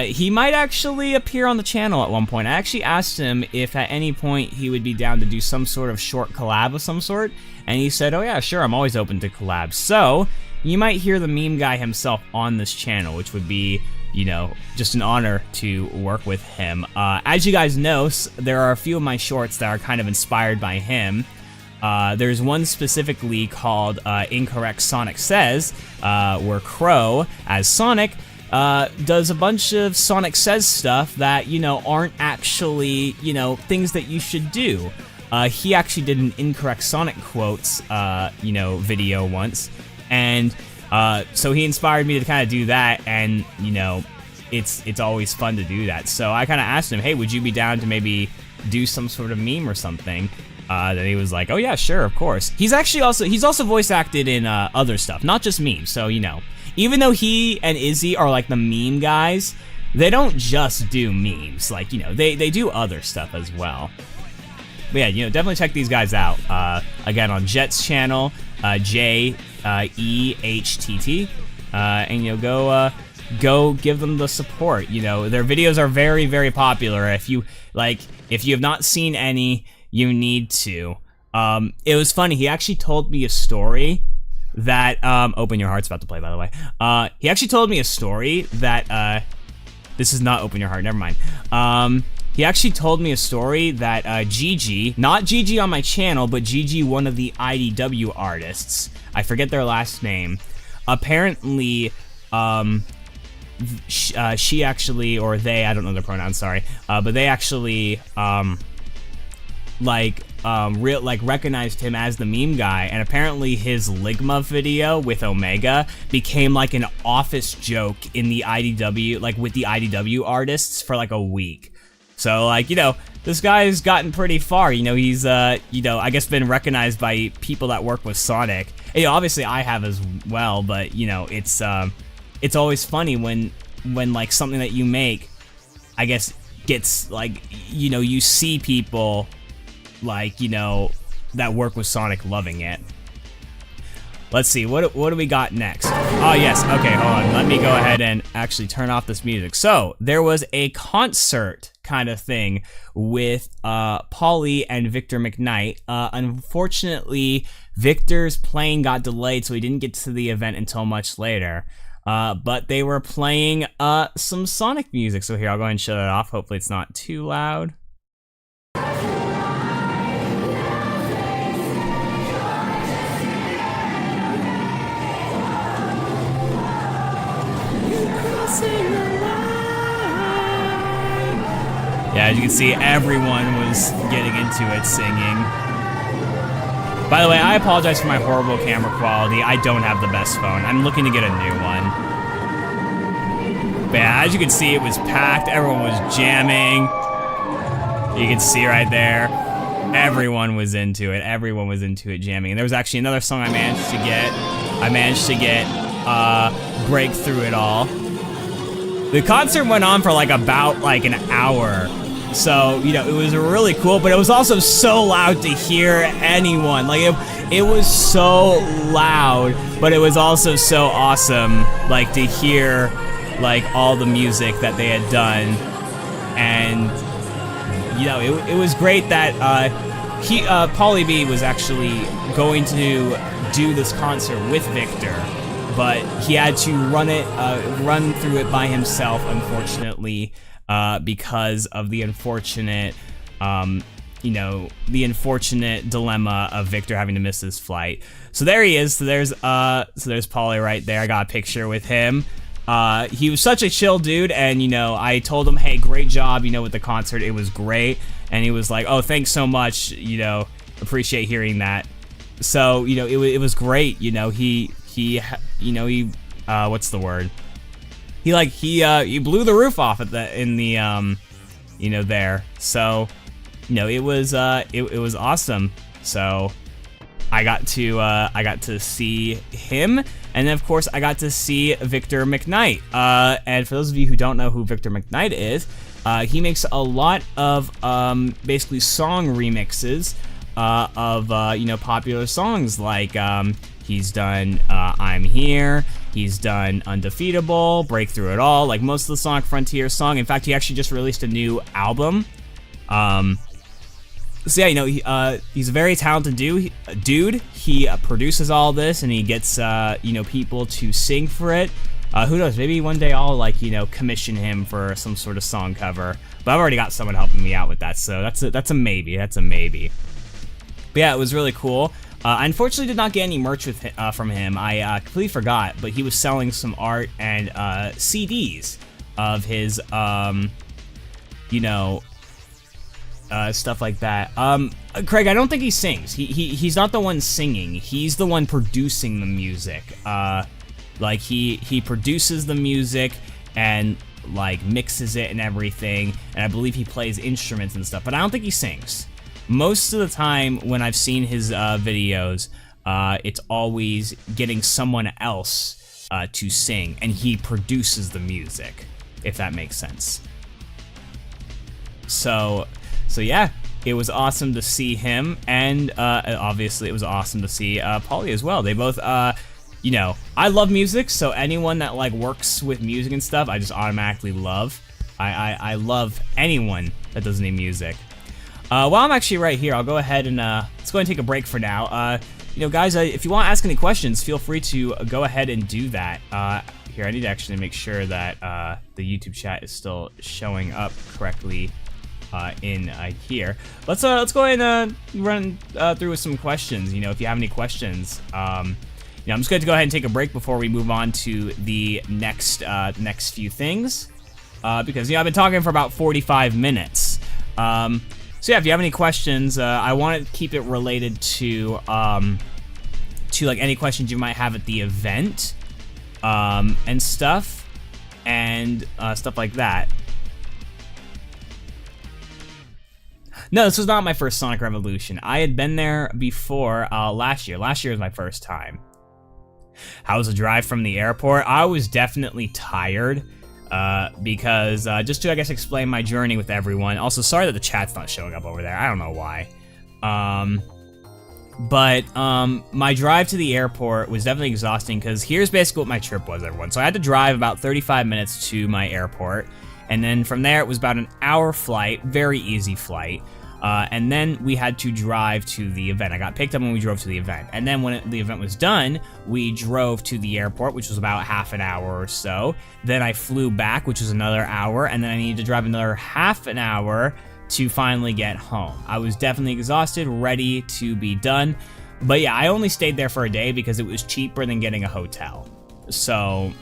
he might actually appear on the channel at one point. I actually asked him if at any point he would be down to do some sort of short collab of some sort, and he said, oh yeah, sure, I'm always open to collabs. So you might hear the meme guy himself on this channel, which would be, you know, just an honor to work with him. As you guys know, there are a few of my shorts that are kind of inspired by him. There's one specifically called Incorrect Sonic Says, where Crow, as Sonic, does a bunch of Sonic Says stuff that, you know, aren't actually, you know, things that you should do. He actually did an Incorrect Sonic Quotes, you know, video once. And so he inspired me to kind of do that, and you know, it's always fun to do that. So I kind of asked him, hey, would you be down to maybe do some sort of meme or something? Then he was like, oh yeah, sure, of course. He's also voice acted in other stuff, not just memes. So you know, even though he and Izzy are like the meme guys, they don't just do memes. Like, you know, they do other stuff as well. But yeah, you know, definitely check these guys out. Again, on Jet's channel, J-E-H-T-T, and you know, go give them the support. You know, their videos are very, very popular. If you have not seen any, you need to. It was funny. He actually told me a story that Open Your Heart's about to play, by the way. He actually told me a story that this is not Open Your Heart. Never mind. He actually told me a story that Gigi, not Gigi on my channel, but Gigi, one of the IDW artists, I forget their last name, apparently, she actually, or they, I don't know their pronouns, sorry, but they actually, recognized him as the meme guy, and apparently his Ligma video with Omega became like an office joke in the IDW, like with the IDW artists for like a week. So, like, you know, this guy's gotten pretty far. You know, he's, you know, I guess been recognized by people that work with Sonic. And, you know, obviously I have as well, but, you know, it's always funny when, like, something that you make, I guess, gets, like, you know, you see people, like, you know, that work with Sonic loving it. Let's see, what do we got next? Oh, yes, okay, hold on. Let me go ahead and actually turn off this music. So, there was a concert kind of thing with Paulie and Victor McKnight. Unfortunately, Victor's plane got delayed, so he didn't get to the event until much later. But they were playing some Sonic music. So here, I'll go ahead and shut it off. Hopefully it's not too loud. Yeah, as you can see, everyone was getting into it singing. By the way, I apologize for my horrible camera quality. I don't have the best phone. I'm looking to get a new one. But yeah, as you can see, it was packed. Everyone was jamming. You can see right there. Everyone was into it. Everyone was into it jamming. And there was actually another song I managed to get. Break Through It All. The concert went on for like about like an hour. So, you know, it was really cool, but it was also so loud to hear anyone. Like, it was so loud, but it was also so awesome, like, to hear, like, all the music that they had done. And, you know, it was great that Pauly B was actually going to do this concert with Victor, but he had to run through it by himself, unfortunately, because of the unfortunate, you know, the unfortunate dilemma of Victor having to miss his flight. So there he is. So there's Pauly right there. I got a picture with him. He was such a chill dude, and, you know, I told him, hey, great job, you know, with the concert. It was great. And he was like, oh, thanks so much, you know, appreciate hearing that. So, you know, it was great. You know, what's the word? He blew the roof off in the you know, there. So, you know, it was awesome. So I got to see him, and then of course I got to see Victor McKnight. And for those of you who don't know who Victor McKnight is, he makes a lot of basically song remixes of you know, popular songs, like he's done I'm Here, he's done Undefeatable, Breakthrough It All, like most of the Sonic Frontier song. In fact, he actually just released a new album. So yeah, you know, he's a very talented dude. He produces all this, and he gets you know, people to sing for it. Who knows, maybe one day I'll, like, you know, commission him for some sort of song cover. But I've already got someone helping me out with that, so that's a maybe. That's a maybe. But yeah, it was really cool. I unfortunately did not get any merch from him. I completely forgot, but he was selling some art and CDs of his, you know, stuff like that. Craig, I don't think he sings. He's not the one singing. He's the one producing the music. Like, he produces the music and, like, mixes it and everything. And I believe he plays instruments and stuff, but I don't think he sings. Most of the time when I've seen his videos, it's always getting someone else to sing, and he produces the music, if that makes sense. So yeah, it was awesome to see him, and obviously it was awesome to see Pauly as well. They both, you know, I love music, so anyone that, like, works with music and stuff, I just automatically love. I love anyone that does any music. While I'm actually right here, I'll go ahead and let's go ahead and take a break for now. You know, guys, if you want to ask any questions, feel free to go ahead and do that. Here, I need to actually make sure that the YouTube chat is still showing up correctly in here. Let's go ahead and run through with some questions. You know, if you have any questions, you know, I'm just going to go ahead and take a break before we move on to the next few things, because, you know, I've been talking for about 45 minutes. So yeah, if you have any questions, I want to keep it related to like any questions you might have at the event, and stuff like that. No, this was not my first Sonic Revolution. I had been there before last year. Last year was my first time. How was the drive from the airport? I was definitely tired. Because just to, I guess, explain my journey with everyone. Also, sorry that the chat's not showing up over there. I don't know why. But my drive to the airport was definitely exhausting, because here's basically what my trip was, everyone. So I had to drive about 35 minutes to my airport, and then from there it was about an hour flight, very easy flight. And then we had to drive to the event. I got picked up when we drove to the event. And then when the event was done, we drove to the airport, which was about half an hour or so. Then I flew back, which was another hour. And then I needed to drive another half an hour to finally get home. I was definitely exhausted, ready to be done. But yeah, I only stayed there for a day because it was cheaper than getting a hotel. So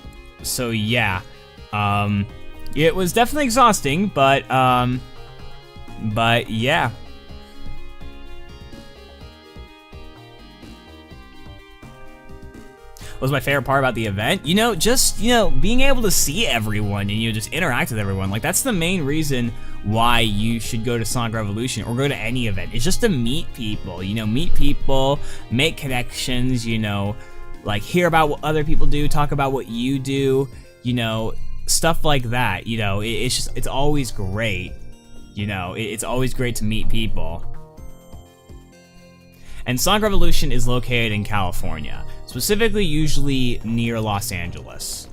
yeah. It was definitely exhausting, but yeah. What was my favorite part about the event? You know, just, you know, being able to see everyone and, you know, just interact with everyone. Like, that's the main reason why you should go to Sonic Revolution or go to any event. It's just to meet people, you know, make connections, you know, like, hear about what other people do, talk about what you do, you know. stuff like that, you know, it's always great. You know, it's always great to meet people. And Sonic Revolution is located in California, specifically usually near Los Angeles.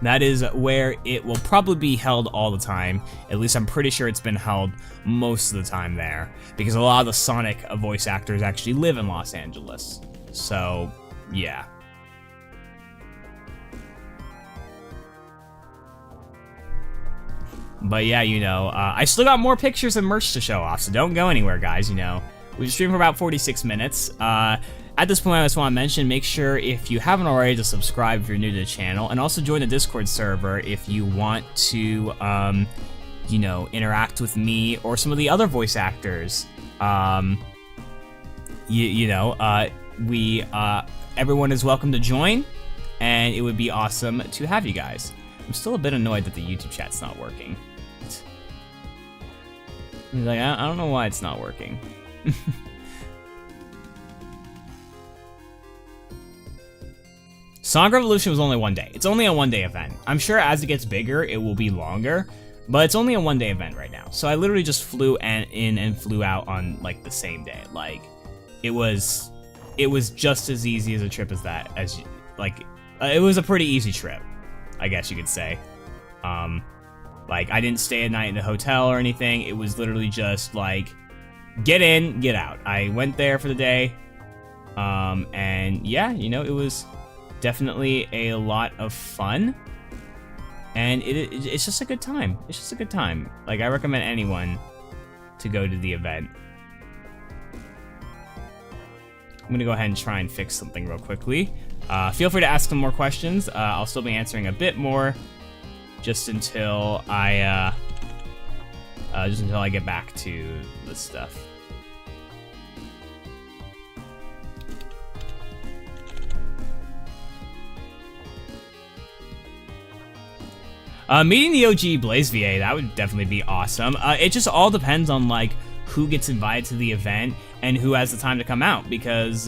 That is where it will probably be held all the time. At least I'm pretty sure it's been held most of the time there, because a lot of the Sonic voice actors actually live in Los Angeles. So, yeah. But yeah, you know, I still got more pictures and merch to show off, so don't go anywhere, guys, you know. We've streamed for about 46 minutes. At this point, I just want to mention, make sure if you haven't already to subscribe if you're new to the channel, and also join the Discord server if you want to, you know, interact with me or some of the other voice actors. Everyone is welcome to join, and it would be awesome to have you guys. I'm still a bit annoyed that the YouTube chat's not working. Like, I don't know why it's not working. Sonic Revolution was only one day. It's only a one-day event. I'm sure as it gets bigger, it will be longer, but it's only a one-day event right now. So I literally just flew in and flew out on like the same day. Like, it was just as easy as a trip as that. It was a pretty easy trip, I guess you could say. Like, I didn't stay a night in a hotel or anything. It was literally just like, get in, get out. I went there for the day, and yeah, you know, it was definitely a lot of fun, and it's just a good time. It's just a good time. Like, I recommend anyone to go to the event. I'm gonna go ahead and try and fix something real quickly. Feel free to ask some more questions. I'll still be answering a bit more, just until I get back to this stuff. Meeting the OG Blaze VA, that would definitely be awesome. It just all depends on like who gets invited to the event and who has the time to come out, because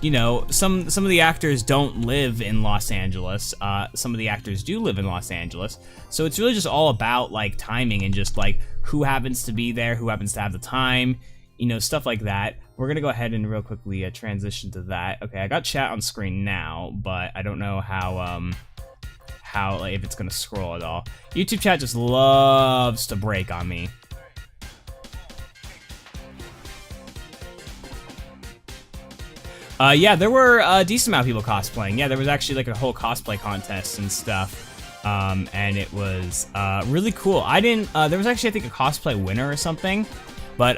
you know, some of the actors don't live in Los Angeles. Some of the actors do live in Los Angeles, so it's really just all about like timing and just like who happens to be there, who happens to have the time, you know, stuff like that. We're gonna go ahead and real quickly transition to that. Okay, I got chat on screen now, but I don't know how like, if it's gonna scroll at all. YouTube chat just loves to break on me. Yeah, there were a decent amount of people cosplaying. Yeah, there was actually like a whole cosplay contest and stuff, and it was really cool. There was actually, I think, a cosplay winner or something, but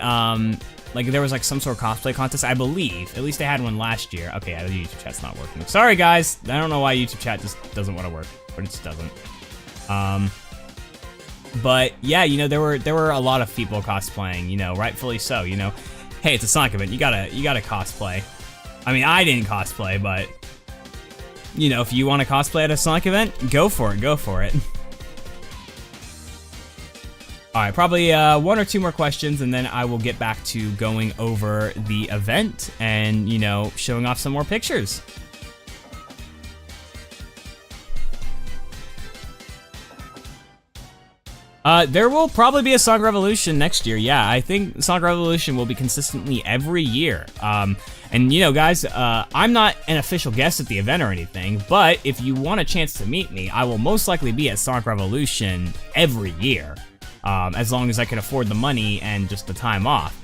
like there was like some sort of cosplay contest, I believe. At least they had one last year. Okay, yeah, the YouTube chat's not working. Sorry guys, I don't know why YouTube chat just doesn't want to work, but it just doesn't. But yeah, you know, there were a lot of people cosplaying, you know, rightfully so. You know, hey, it's a Sonic event, you gotta cosplay. I mean, I didn't cosplay, but you know, if you want to cosplay at a Sonic event, go for it, go for it. Alright, probably one or two more questions, and then I will get back to going over the event and, you know, showing off some more pictures. There will probably be a Sonic Revolution next year. Yeah, I think Sonic Revolution will be consistently every year. And you know, guys, I'm not an official guest at the event or anything, but if you want a chance to meet me, I will most likely be at Sonic Revolution every year, as long as I can afford the money and just the time off.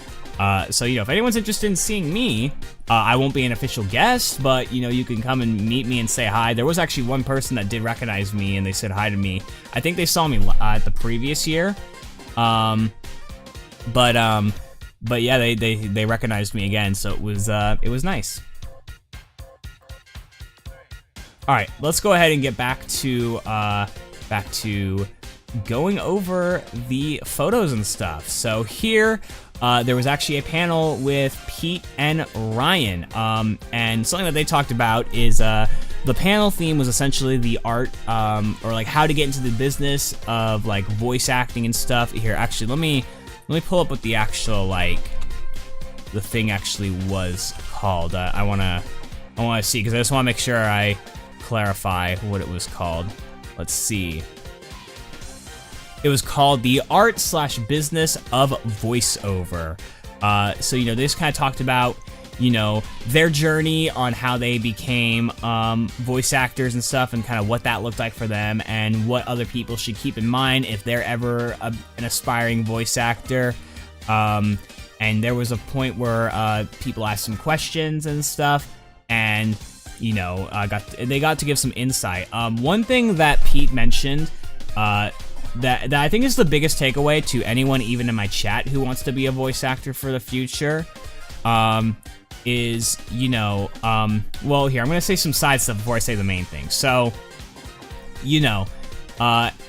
So, you know, if anyone's interested in seeing me, I won't be an official guest, but, you know, you can come and meet me and say hi. There was actually one person that did recognize me, and they said hi to me. I think they saw me at the previous year. But yeah, they recognized me again, so it was nice. All right, let's go ahead and get back to going over the photos and stuff. So here, there was actually a panel with Pete and Ryan, and something that they talked about is the panel theme was essentially the art, or like how to get into the business of like voice acting and stuff. Here, actually, let me pull up what the actual the thing actually was called. I wanna I want to see, because I just want to make sure I clarify what it was called. Let's see. It was called The Art/Business of Voiceover. So, you know, they just kind of talked about, you know, their journey on how they became voice actors and stuff, and kind of what that looked like for them, and what other people should keep in mind if they're ever an aspiring voice actor. And there was a point where people asked some questions and stuff, and, you know, they got to give some insight. One thing that Pete mentioned, that I think is the biggest takeaway to anyone, even in my chat, who wants to be a voice actor for the future, is, you know, well, here, I'm gonna say some side stuff before I say the main thing. So, you know,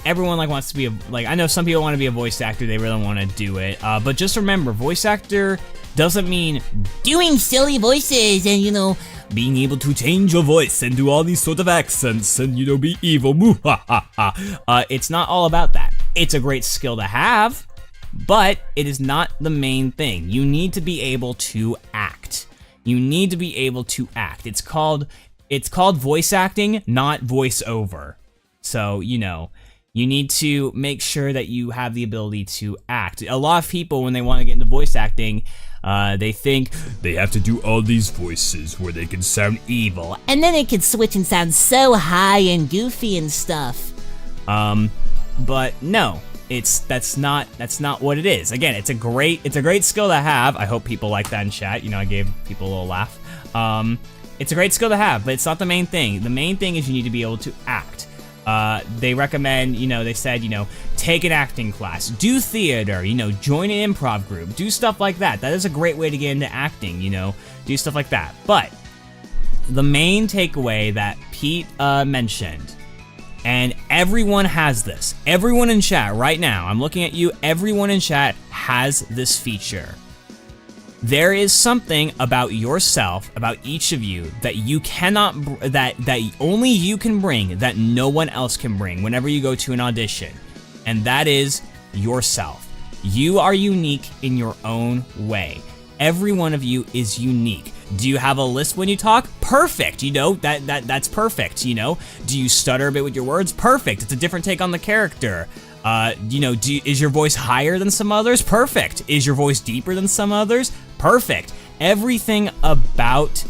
everyone, like, wants to be I know some people want to be a voice actor, they really want to do it, but just remember, voice actor doesn't mean doing silly voices and, you know, being able to change your voice and do all these sort of accents and, you know, be evil. It's not all about that. It's a great skill to have, but it is not the main thing. You need to be able to act. You need to be able to act. It's called voice acting, not voiceover. So, you know, you need to make sure that you have the ability to act. A lot of people, when they want to get into voice acting, they think they have to do all these voices where they can sound evil, and then it can switch and sound so high and goofy and stuff. But no, that's not what it is. Again, it's a great skill to have. I hope people like that in chat. You know, I gave people a little laugh. It's a great skill to have, but it's not the main thing. The main thing is you need to be able to act. They recommend, you know, they said, you know, take an acting class, do theater, you know, join an improv group, do stuff like that. That is a great way to get into acting, you know, do stuff like that. But the main takeaway that Pete mentioned, and everyone has this, everyone in chat right now, I'm looking at you, everyone in chat has this feature. There is something about yourself, about each of you, that you cannot, that only you can bring, that no one else can bring whenever you go to an audition. And that is yourself. You are unique in your own way. Every one of you is unique. Do you have a lisp when you talk? Perfect, you know, that's perfect, you know. Do you stutter a bit with your words? Perfect, it's a different take on the character. You know, is your voice higher than some others? Perfect. Is your voice deeper than some others? Perfect. Everything about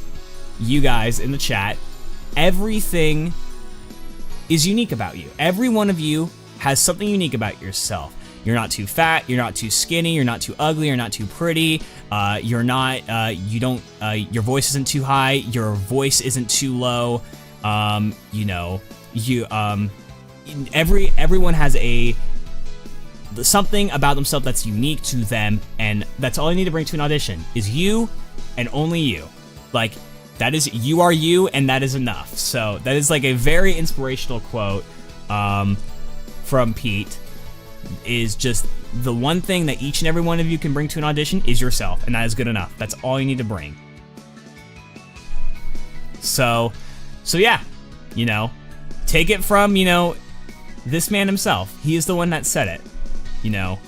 you guys in the chat, everything is unique about you. Every one of you has something unique about yourself. You're not too fat, you're not too skinny, you're not too ugly, you're not too pretty, your voice isn't too high, your voice isn't too low, you know, everyone has something about themselves that's unique to them, and that's all you need to bring to an audition, is you and only you. Like, that is, you are you, and that is enough. So that is like a very inspirational quote from Pete, is just the one thing that each and every one of you can bring to an audition is yourself, and that is good enough. That's all you need to bring. So yeah, you know, take it from, you know, this man himself. He is the one that said it, you know.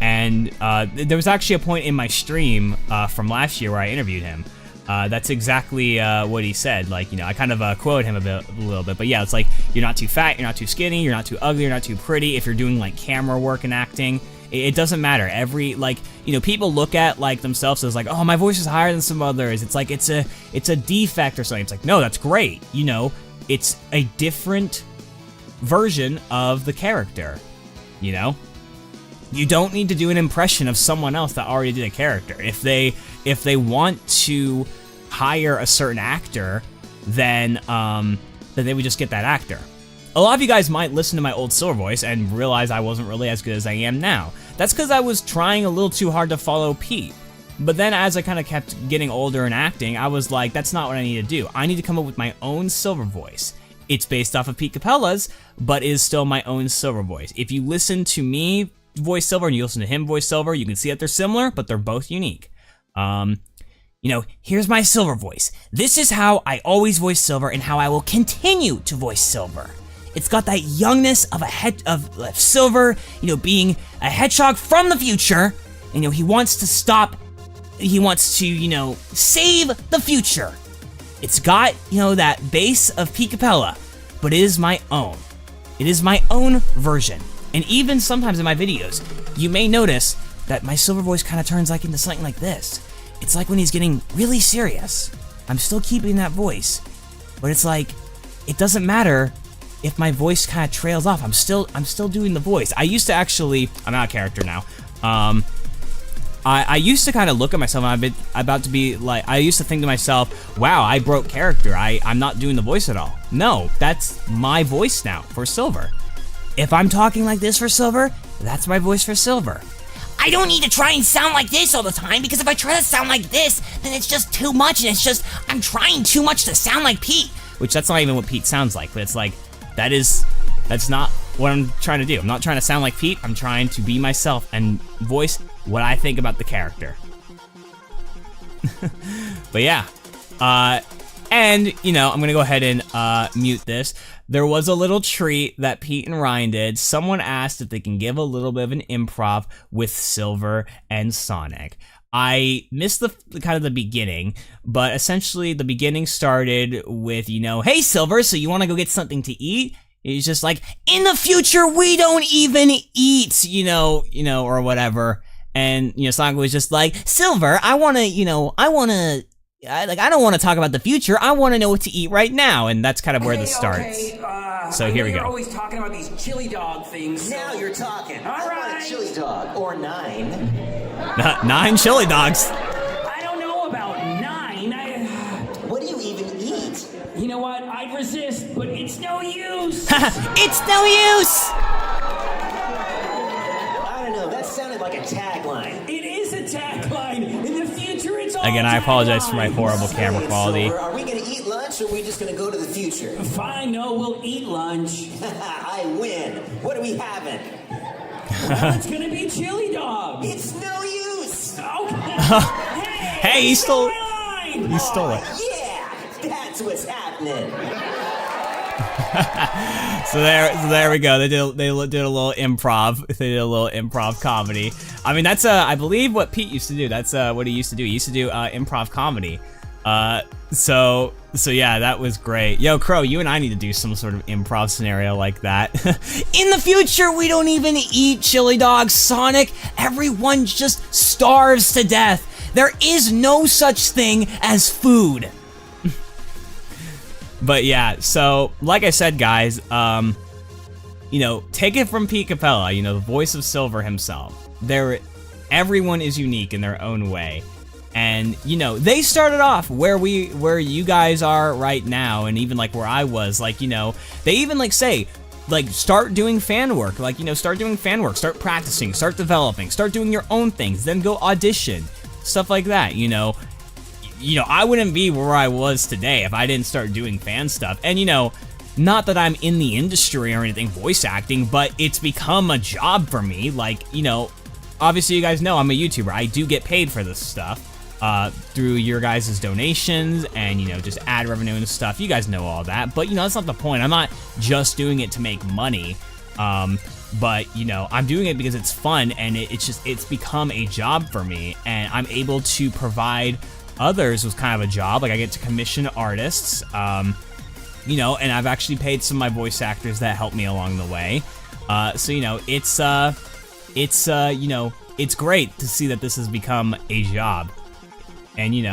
There was actually a point in my stream from last year where I interviewed him. That's exactly what he said. Like, you know, I kind of quoted him a little bit, but yeah, it's like, you're not too fat, you're not too skinny, you're not too ugly, you're not too pretty. If you're doing like camera work and acting, it doesn't matter. Like, you know, people look at like themselves as like, oh, my voice is higher than some others. It's like, it's a defect or something. It's like, no, that's great. You know, it's a different version of the character, you know? You don't need to do an impression of someone else that already did a character. If they want to hire a certain actor, then they would just get that actor. A lot of you guys might listen to my old Silver voice and realize I wasn't really as good as I am now. That's because I was trying a little too hard to follow Pete. But then as I kind of kept getting older and acting, I was like, that's not what I need to do. I need to come up with my own Silver voice. It's based off of Pete Capella's, but is still my own Silver voice. If you listen to me voice Silver and you listen to him voice Silver, you can see that they're similar, but they're both unique. You know, here's my Silver voice. This is how I always voice Silver and how I will continue to voice Silver. It's got that youngness of Silver, you know, being a hedgehog from the future. And, you know, he wants to stop he wants to, save the future. It's got, that base of Pete Capella, but it is my own. It is my own version. And even sometimes in my videos, you may notice that my Silver voice kind of turns into something like this. It's like when he's getting really serious. I'm still keeping that voice, but it's like, it doesn't matter if my voice kind of trails off. I'm still doing the voice. I used to actually, I'm out of character now. I used to kind of look at myself and I've been about to be like, I used to think to myself, wow, I broke character. I'm not doing the voice at all. No, that's my voice now for Silver. If I'm talking like this for Silver, that's my voice for Silver. I don't need to try and sound like this all the time, because if I try to sound like this, then it's just too much, and it's just, I'm trying too much to sound like Pete. Which that's not even what Pete sounds like, but it's like, that's not what I'm trying to do. I'm not trying to sound like Pete, I'm trying to be myself and voice what I think about the character. But yeah, and, I'm gonna go ahead and mute this. There was a little treat that Pete and Ryan did. Someone asked if they can give a little bit of an improv with Silver and Sonic. I missed the beginning, but essentially the beginning started with, hey Silver, so you wanna go get something to eat? He's just like, in the future we don't even eat, or whatever. And, Sonic was just like, Silver, I don't want to talk about the future. I want to know what to eat right now, and that's kind of where this starts. So here we go. You're always talking about these chili dog things. Now you're talking. All right. I want a chili dog, or 9. 9 chili dogs. I don't know about 9. What do you even eat? You know what? I'd resist, but it's no use. It's no use! I don't know. That sounded like a tagline. It is a tagline. In the future, it's all Again, I apologize for my taglines. horrible camera quality. Silver, are we going to eat lunch, or are we just going to go to the future? Fine, no, we'll eat lunch. I win. What are we having? Well, it's gonna be chili dogs. It's no use. Okay. Hey, he stole it. my line. He stole it. Yeah, that's what's happening. So there we go. They did a little improv. They did a little improv comedy. I mean, that's I believe what Pete used to do. That's what he used to do. He used to do improv comedy. So yeah, that was great. Yo, Crow, you and I need to do some sort of improv scenario like that. In the future, we don't even eat chili dogs, Sonic. Everyone just starves to death. There is no such thing as food. But yeah, so like I said, guys, take it from Pete Capella, the voice of Silver himself. Everyone is unique in their own way. And, they started off where you guys are right now, and even like where I was, like, they even like say, like, start doing fan work, like, start doing fan work, start practicing, start developing, start doing your own things, then go audition, stuff like that, I wouldn't be where I was today if I didn't start doing fan stuff. And, not that I'm in the industry or anything, voice acting, but it's become a job for me. Like, obviously you guys know I'm a YouTuber. I do get paid for this stuff through your guys' donations and, just ad revenue and stuff. You guys know all that, but, that's not the point. I'm not just doing it to make money. But, I'm doing it because it's fun, and it's become a job for me, and I'm able to provide others with kind of a job. Like, I get to commission artists, and I've actually paid some of my voice actors that helped me along the way. So, it's great to see that this has become a job. And, you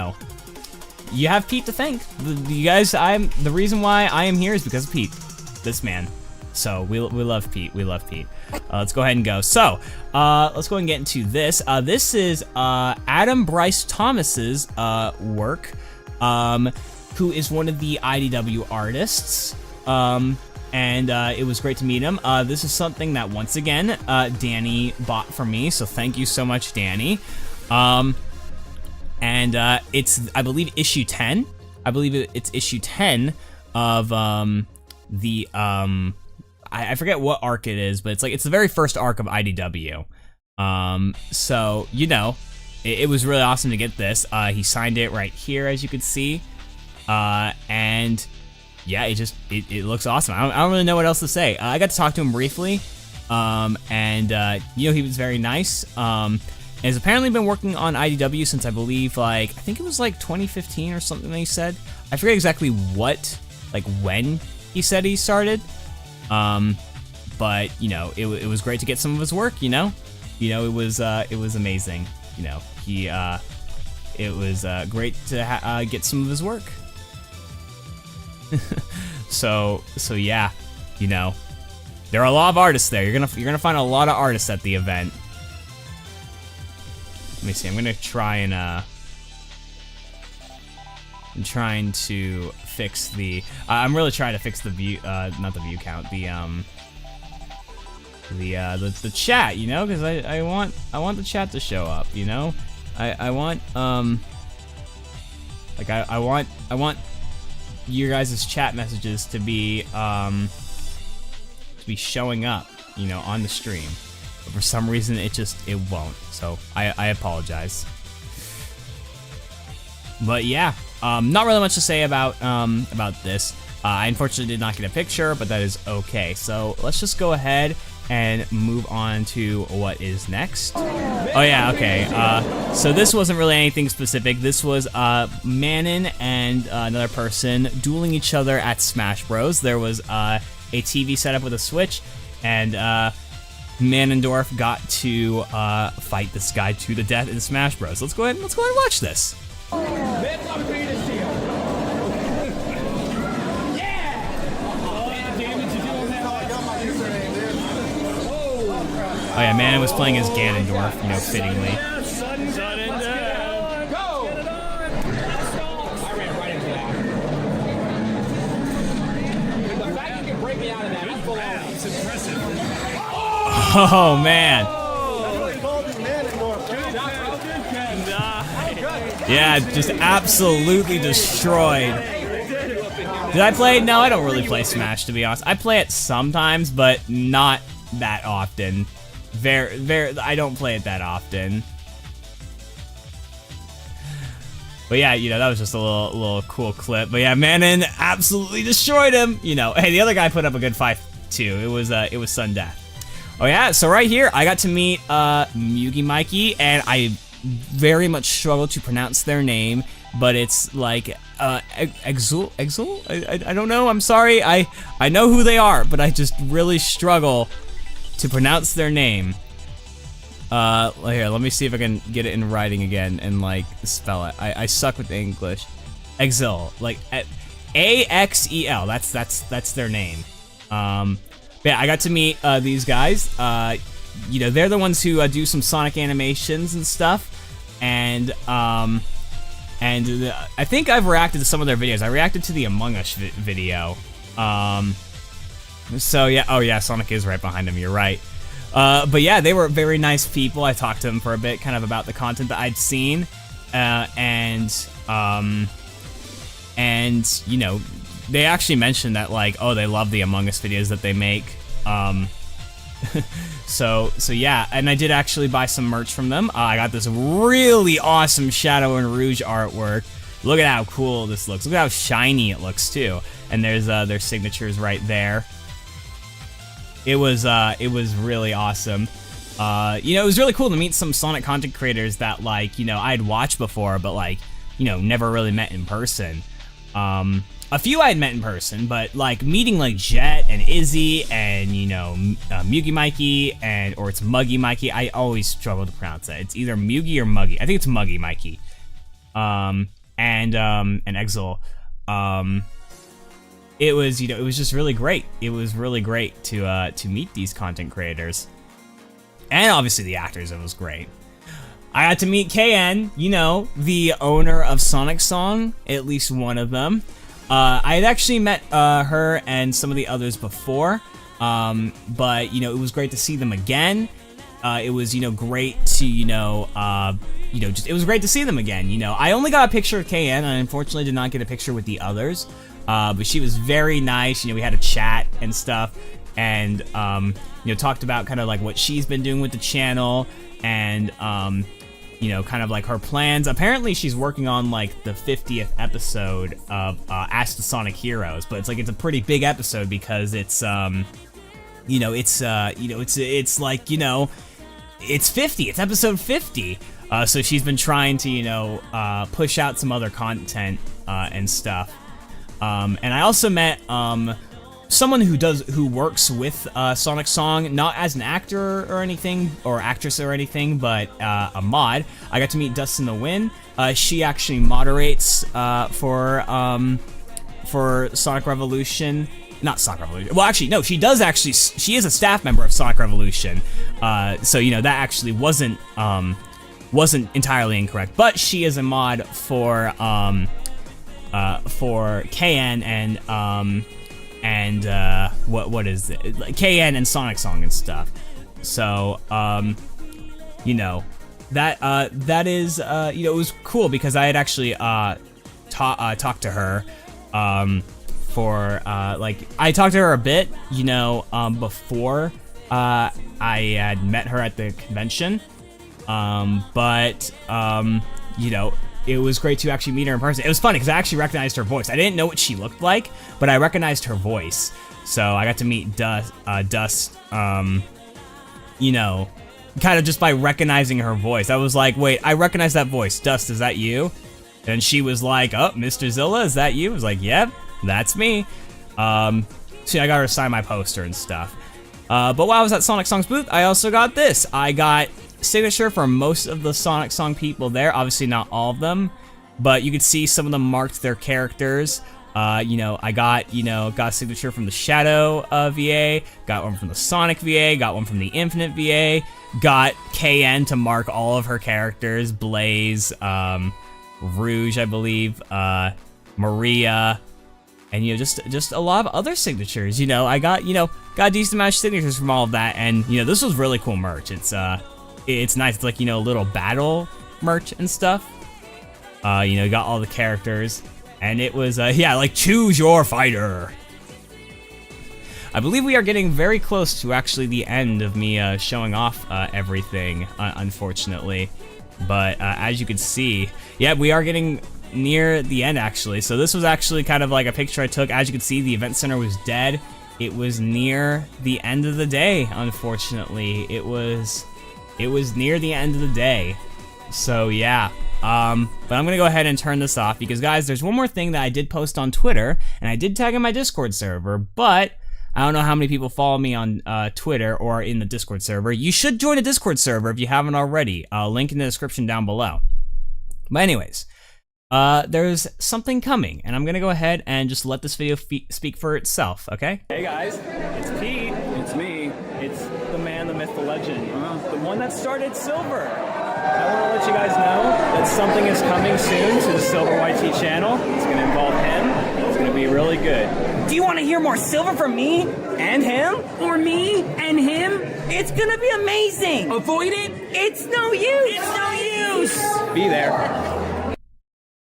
have Pete to thank. You guys, the reason why I am here is because of Pete, this man. So we love Pete. We love Pete. Let's go ahead and go. So let's go ahead and get into this. This is Adam Bryce Thomas's work, who is one of the IDW artists. And it was great to meet him. This is something that, once again, Danny bought for me. So thank you so much, Danny. And it's, I believe, issue 10. I believe it's issue 10 of I forget what arc it is, but it's the very first arc of IDW. So, it was really awesome to get this. He signed it right here, as you can see. And yeah, it looks awesome. I don't really know what else to say. I got to talk to him briefly. And he was very nice. has apparently been working on IDW since I believe I think it was like 2015 or something he said. I forget exactly when he said he started. But you know, it was great to get some of his work. You know, it was amazing. You know, it was great to get some of his work. so yeah, you know, there are a lot of artists there. You're gonna find a lot of artists at the event. Let me see. I'm gonna try and I'm trying to fix the. I'm really trying to fix the view, not the view count, the chat. You know, because I want the chat to show up. You know, I want your guys' chat messages to be showing up. You know, on the stream. But for some reason, it won't. So I apologize. But yeah, not really much to say about this. I unfortunately did not get a picture, but that is okay. So let's just go ahead and move on to what is next. Oh yeah, okay. So this wasn't really anything specific. This was Manon and another person dueling each other at Smash Bros. There was a TV setup with a Switch, and Manendorf got to fight this guy to the death in Smash Bros. Let's go ahead and watch this. Oh yeah, Manon was playing as Ganondorf, you know, fittingly. Oh man. Yeah, just absolutely destroyed. Did I play? No, I don't really play Smash, to be honest. I play it sometimes, but not that often. I don't play it that often. But yeah, you know, that was just a little cool clip. But yeah, Manon absolutely destroyed him. You know, hey, the other guy put up a good fight too. It was Sun Death. Oh yeah, so right here I got to meet Mugi Mikey, and I very much struggle to pronounce their name, but it's like Exul. I don't know. I'm sorry. I know who they are, but I just really struggle to pronounce their name. Here, let me see if I can get it in writing again and like spell it. I suck with English. Exil, like A-X-E-L. That's their name. Yeah, I got to meet these guys. You know, they're the ones who do some Sonic animations and stuff, and I think I've reacted to some of their videos. I reacted to the Among Us video. So yeah, oh yeah, Sonic is right behind him. You're right. But yeah, they were very nice people. I talked to them for a bit, kind of about the content that I'd seen, and you know, they actually mentioned that like, oh, they love the Among Us videos that they make. So yeah, and I did actually buy some merch from them. I got this really awesome Shadow and Rouge artwork. Look at how cool this looks. Look at how shiny it looks too. And there's their signatures right there. It was really awesome. You know, it was really cool to meet some Sonic content creators that like, you know, I'd watched before, but like, you know, never really met in person. A few I had met in person, but like meeting like Jet and Izzy and, you know, Mugi Mikey or it's Muggy Mikey. I always struggle to pronounce that. It's either Mugi or Muggy. I think it's Muggy Mikey. And Exil. It was, you know, it was just really great. It was really great to meet these content creators. And obviously the actors, it was great. I got to meet KN, you know, the owner of Sonic Song, at least one of them. I had actually met her and some of the others before, but, you know, it was great to see them again. It was, you know, great to, you know, just, it was great to see them again, you know. I only got a picture of KN, and I unfortunately did not get a picture with the others, but she was very nice. You know, we had a chat and stuff, and, you know, talked about kind of like what she's been doing with the channel, and, you know, kind of like her plans. Apparently she's working on like the 50th episode of Ask the Sonic Heroes, but it's like, it's a pretty big episode because it's, you know, it's like, you know, it's 50. It's episode 50. So she's been trying to, you know, push out some other content and stuff. And I also met someone who works with Sonic Song, not as an actor or anything, or actress or anything, but a mod. I got to meet Dust in the Wind. She actually moderates for Sonic Revolution. Not Sonic Revolution. Well, actually, no, she does actually. She is a staff member of Sonic Revolution. So you know that actually wasn't entirely incorrect. But she is a mod for KN and what is it? Like KN and Sonic Song and stuff. So you know that is you know, it was cool because I had actually talked to her for like I talked to her a bit, you know, before I had met her at the convention, but you know, it was great to actually meet her in person. It was funny because I actually recognized her voice. I didn't know what she looked like, but I recognized her voice. So I got to meet Dust, you know, kind of just by recognizing her voice. I was like, wait, I recognize that voice. Dust, is that you? And she was like, oh, Mr. Zilla, is that you? I was like, yep, that's me. So I got her to sign my poster and stuff. But while I was at Sonic Song's booth, I also got this. I got signature for most of the Sonic Song people there. Obviously not all of them, but you could see some of them marked their characters. You know, I got a signature from the Shadow VA, got one from the Sonic VA, got one from the Infinite VA, got KN to mark all of her characters, Blaze, Rouge, I believe, Maria, and you know, just a lot of other signatures. You know, I got a decent amount of signatures from all of that, and you know, this was really cool merch. It's nice. It's like, you know, a little battle merch and stuff. You know, you got all the characters, and it was yeah, like choose your fighter. I believe we are getting very close to actually the end of me showing off everything, unfortunately. But as you can see, yeah, we are getting near the end actually. So this was actually kind of like a picture I took. As you can see, the event center was dead. It was near the end of the day, unfortunately. It was near the end of the day. So yeah, but I'm gonna go ahead and turn this off because guys, there's one more thing that I did post on Twitter, and I did tag in my Discord server, but I don't know how many people follow me on Twitter or in the Discord server. You should join the Discord server if you haven't already. Link in the description down below. But anyways, there's something coming, and I'm gonna go ahead and just let this video speak for itself, okay? Hey guys, it's Pete. It's me. It's the man, the myth, the legend. The one that started Silver. I want to let you guys know that something is coming soon to the Silver YT channel. It's gonna involve him. It's gonna be really good. Do you want to hear more Silver from me? And him? Or me and him? It's gonna be amazing! Avoid it? It's no use! It's no use! Be there.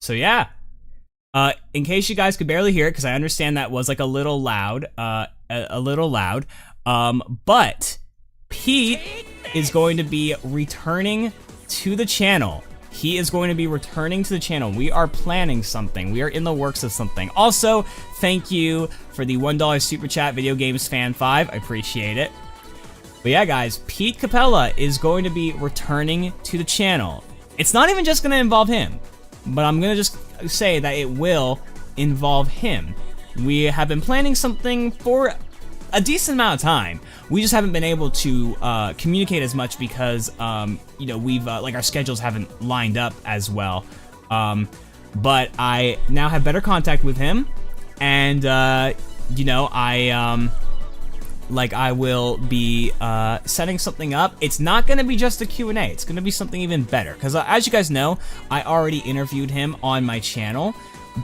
So yeah, in case you guys could barely hear it, because I understand that was like a little loud, but Pete is going to be returning to the channel. He is going to be returning to the channel. We are planning something. We are in the works of something. Also, thank you for the $1 super chat, Video Games Fan 5. I appreciate it. But yeah, guys, Pete Capella is going to be returning to the channel. It's not even just going to involve him, but I'm going to just say that it will involve him. We have been planning something for a decent amount of time. We just haven't been able to communicate as much because you know, we've like our schedules haven't lined up as well. But I now have better contact with him, and you know, I will be setting something up. It's not gonna be just a Q&A. It's gonna be something even better because as you guys know, I already interviewed him on my channel.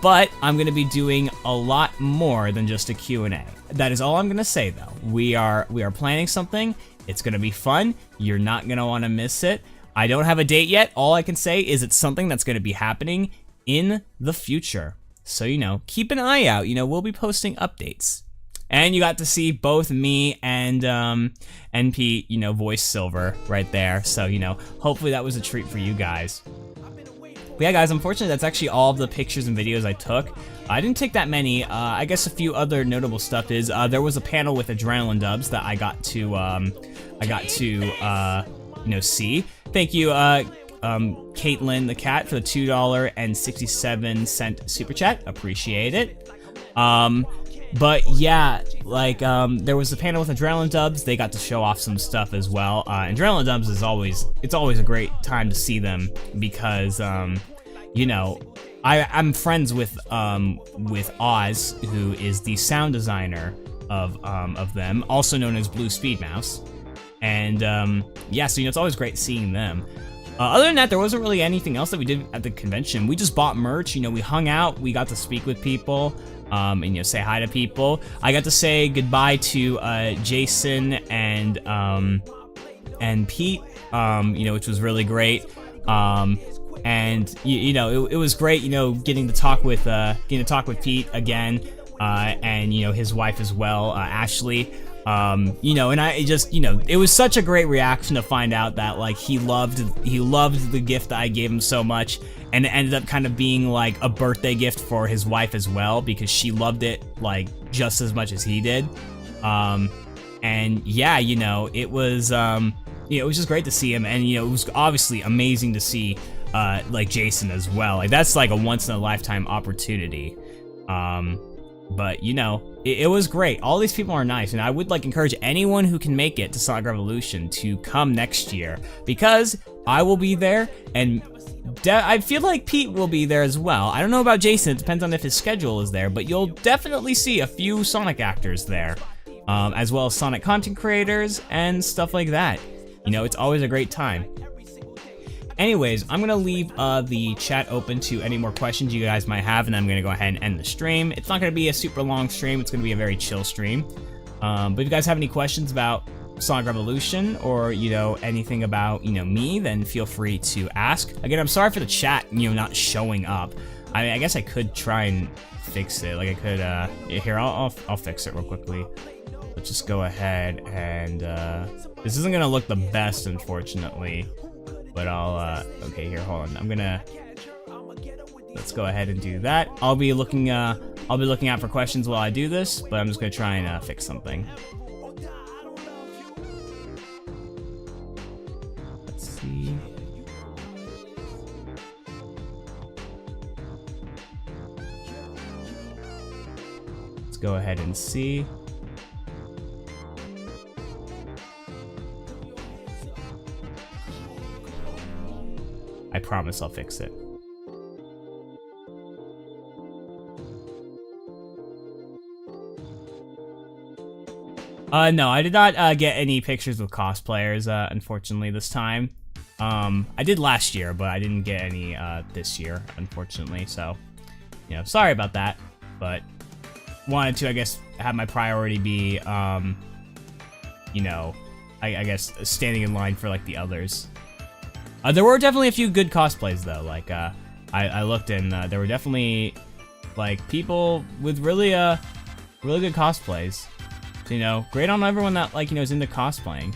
But I'm going to be doing a lot more than just a Q&A. That is all I'm going to say, though. We are planning something. It's going to be fun. You're not going to want to miss it. I don't have a date yet. All I can say is it's something that's going to be happening in the future. So, you know, keep an eye out. You know, we'll be posting updates. And you got to see both me and Pete, you know, voice Silver right there. So, you know, hopefully that was a treat for you guys. But yeah, guys, unfortunately, that's actually all of the pictures and videos I took. I didn't take that many. I guess a few other notable stuff is there was a panel with Adrenaline Dubs that I got to see. Thank you, Caitlin the cat for the $2.67 super chat. Appreciate it. But yeah, like, there was a panel with Adrenaline Dubs. They got to show off some stuff as well. Adrenaline Dubs is always a great time to see them because, you know, I'm friends with Oz, who is the sound designer of them, also known as Blue Speed Mouse. And yeah, so you know, it's always great seeing them. Other than that, there wasn't really anything else that we did at the convention. We just bought merch, you know, we hung out, we got to speak with people, and you know, say hi to people. I got to say goodbye to Jason and Pete, you know, which was really great. And you know, it was great, you know, getting to talk with Pete again, and you know, his wife as well, Ashley. You know, and I just, you know, it was such a great reaction to find out that like he loved the gift that I gave him so much, and it ended up kind of being like a birthday gift for his wife as well, because she loved it like just as much as he did. And yeah, you know, it was it was just great to see him, and you know, it was obviously amazing to see like Jason as well. Like that's like a once in a lifetime opportunity. But you know, it was great. All these people are nice, and I would like encourage anyone who can make it to Sonic Revolution to come next year, because I will be there, and I feel like Pete will be there as well. I don't know about Jason, it depends on if his schedule is there, but you'll definitely see a few Sonic actors there, as well as Sonic content creators and stuff like that. You know, it's always a great time. Anyways, I'm gonna leave the chat open to any more questions you guys might have, and I'm gonna go ahead and end the stream. It's not gonna be a super long stream, it's gonna be a very chill stream. But if you guys have any questions about Sonic Revolution, or, you know, anything about, you know, me, then feel free to ask. Again, I'm sorry for the chat, you know, not showing up. I mean, I guess I could try and fix it. Like I could, here, I'll fix it real quickly. Let's just go ahead and, this isn't gonna look the best, unfortunately. But I'll, okay, here, hold on. Let's go ahead and do that. I'll be looking out for questions while I do this, but I'm just gonna try and fix something. Let's see. Let's go ahead and see. I promise I'll fix it. No, I did not get any pictures with cosplayers, unfortunately, this time. I did last year, but I didn't get any this year, unfortunately, so, you know, sorry about that, but wanted to, I guess, have my priority be, you know, I guess, standing in line for, like, the others. There were definitely a few good cosplays, though. Like, I looked, and there were definitely, like, people with really good cosplays. So, you know, great on everyone that, like, you know, is into cosplaying.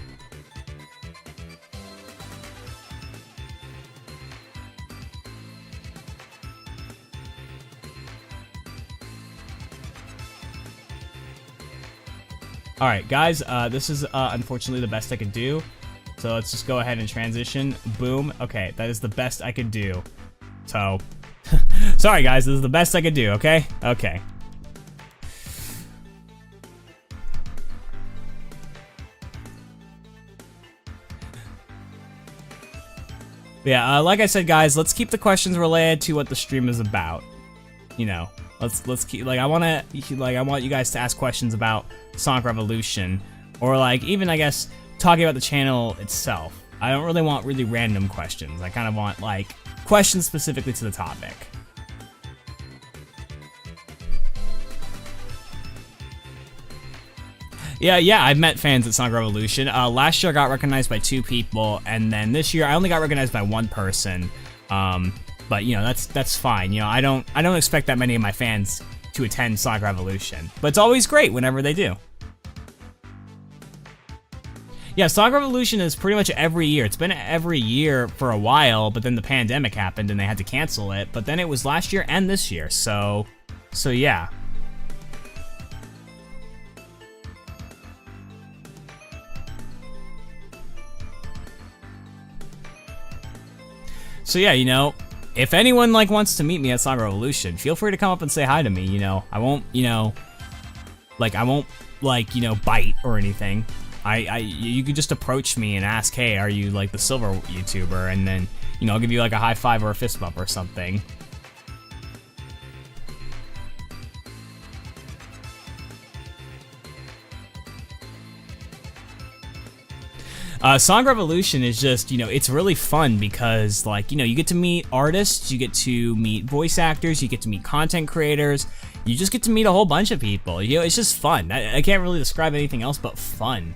Alright, guys, this is, unfortunately the best I could do. So let's just go ahead and transition. Boom. Okay, that is the best I could do. So, sorry guys, this is the best I could do, okay? Okay. Yeah, like I said, guys, let's keep the questions related to what the stream is about. You know, let's keep, like, I want you guys to ask questions about Sonic Revolution, or like even, I guess, talking about the channel itself. I don't really want really random questions. I kind of want, like, questions specifically to the topic. Yeah, I've met fans at Sonic Revolution. Last year I got recognized by 2 people, and then this year I only got recognized by 1 person. But you know, that's fine. You know, I don't expect that many of my fans to attend Sonic Revolution, but it's always great whenever they do. Yeah, Sonic Revolution is pretty much every year. It's been every year for a while, but then the pandemic happened and they had to cancel it. But then it was last year and this year, so yeah. So yeah, you know, if anyone like wants to meet me at Song Revolution, feel free to come up and say hi to me. You know, I won't, you know, like bite or anything. You could just approach me and ask, hey, are you like the silver YouTuber? And then, you know, I'll give you like a high five or a fist bump or something. Song Revolution is just, you know, it's really fun because, like, you know, you get to meet artists, you get to meet voice actors, you get to meet content creators, you just get to meet a whole bunch of people. You know, it's just fun. I can't really describe anything else but fun.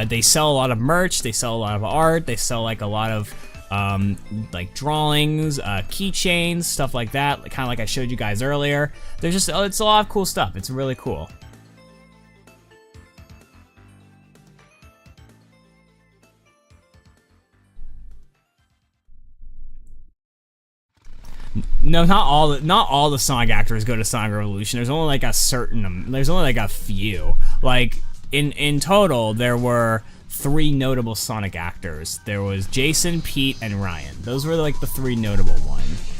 They sell a lot of merch, they sell a lot of art, they sell like a lot of like drawings, keychains, stuff like that, kind of like I showed you guys earlier. There's just, it's a lot of cool stuff. It's really cool. No, not all the Sonic actors go to Sonic Revolution. There's only like there's only like a few. Like in total, there were 3 notable Sonic actors. There was Jason, Pete, and Ryan. Those were like the 3 notable ones.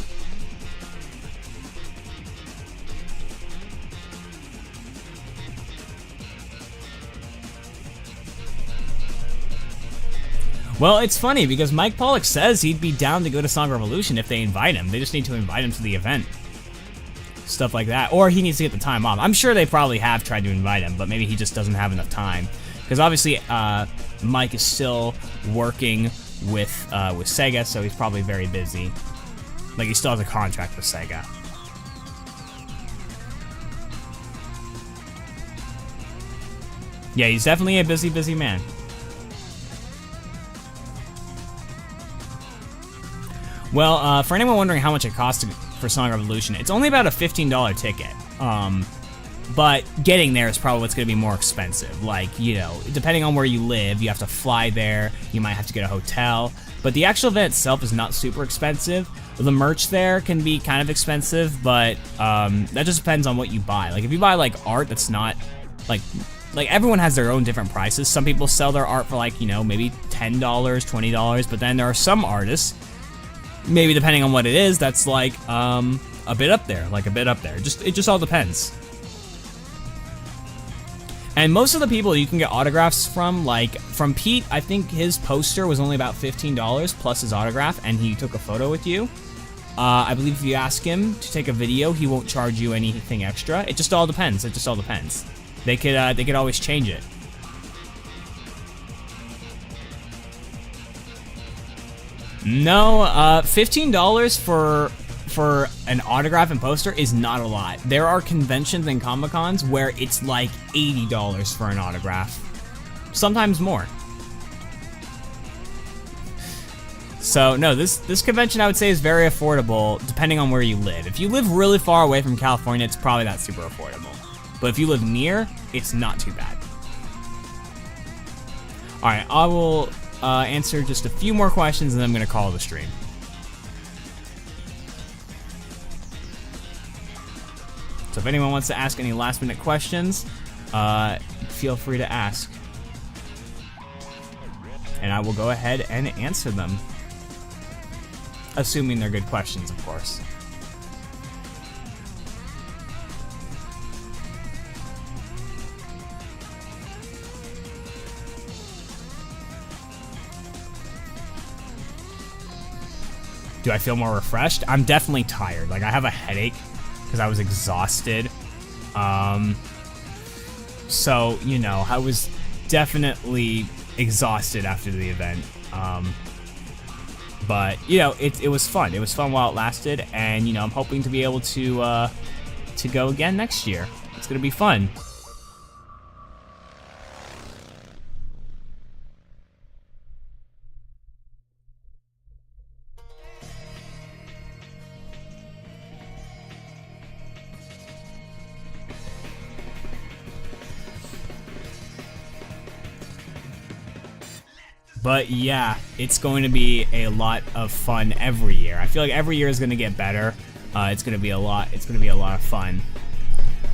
Well, it's funny because Mike Pollock says he'd be down to go to Song Revolution if they invite him. They just need to invite him to the event. Stuff like that. Or he needs to get the time off. I'm sure they probably have tried to invite him, but maybe he just doesn't have enough time. Because obviously, Mike is still working with Sega, so he's probably very busy. Like, he still has a contract with Sega. Yeah, he's definitely a busy man. Well, for anyone wondering how much it costs for Song Revolution, it's only about a $15 ticket. But getting there is probably what's going to be more expensive. Like, you know, depending on where you live, you have to fly there, you might have to get a hotel. But the actual event itself is not super expensive. The merch there can be kind of expensive, but that just depends on what you buy. Like, if you buy, like, art that's not, like everyone has their own different prices. Some people sell their art for, like, you know, maybe $10, $20, but then there are some artists, maybe depending on what it is, that's like a bit up there, it just all depends. And most of the people you can get autographs from, like from Pete, I think his poster was only about $15 plus his autograph, and he took a photo with you. I believe if you ask him to take a video, he won't charge you anything extra. It just all depends. They could always change it. No, $15 for an autograph and poster is not a lot. There are conventions and Comic-Cons where it's like $80 for an autograph. Sometimes more. So no, this convention I would say is very affordable depending on where you live. If you live really far away from California, it's probably not super affordable. But if you live near, it's not too bad. Alright, I will answer just a few more questions and then I'm going to call the stream. So if anyone wants to ask any last minute questions, feel free to ask. And I will go ahead and answer them. Assuming they're good questions, of course. Do I feel more refreshed? I'm definitely tired. Like, I have a headache because I was exhausted. So, you know, I was definitely exhausted after the event. But, you know, it was fun. It was fun while it lasted, and, you know, I'm hoping to be able to go again next year. It's gonna be fun. But yeah, it's going to be a lot of fun every year. I feel like every year is going to get better. It's going to be a lot of fun.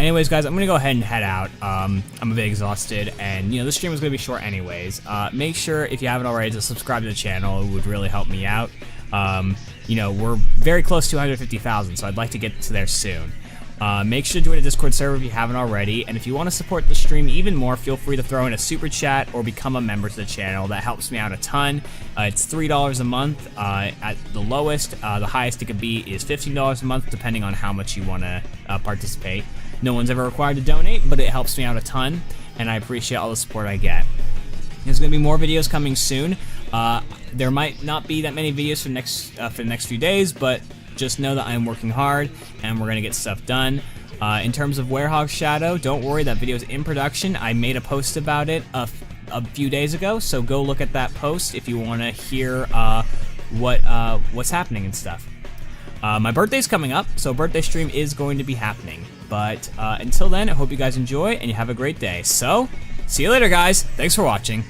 Anyways, guys, I'm going to go ahead and head out. I'm a bit exhausted, and you know, this stream is going to be short anyways. Make sure, if you haven't already, to subscribe to the channel. It would really help me out. You know, we're very close to 150,000, so I'd like to get to there soon. Make sure to join a Discord server if you haven't already, and if you want to support the stream even more, feel free to throw in a super chat or become a member to the channel. That helps me out a ton. It's $3 a month at the lowest. The highest it could be is $15 a month, depending on how much you want to participate. No one's ever required to donate, but it helps me out a ton, and I appreciate all the support I get. There's going to be more videos coming soon. There might not be that many videos for the next few days, but just know that I'm working hard and we're gonna get stuff done. In terms of Hedgehog's Shadow, don't worry, that video is in production. I made a post about it a few days ago, so go look at that post if you want to hear what's happening and stuff. My birthday's coming up, so birthday stream is going to be happening. But until then, I hope you guys enjoy and you have a great day. So, see you later, guys. Thanks for watching.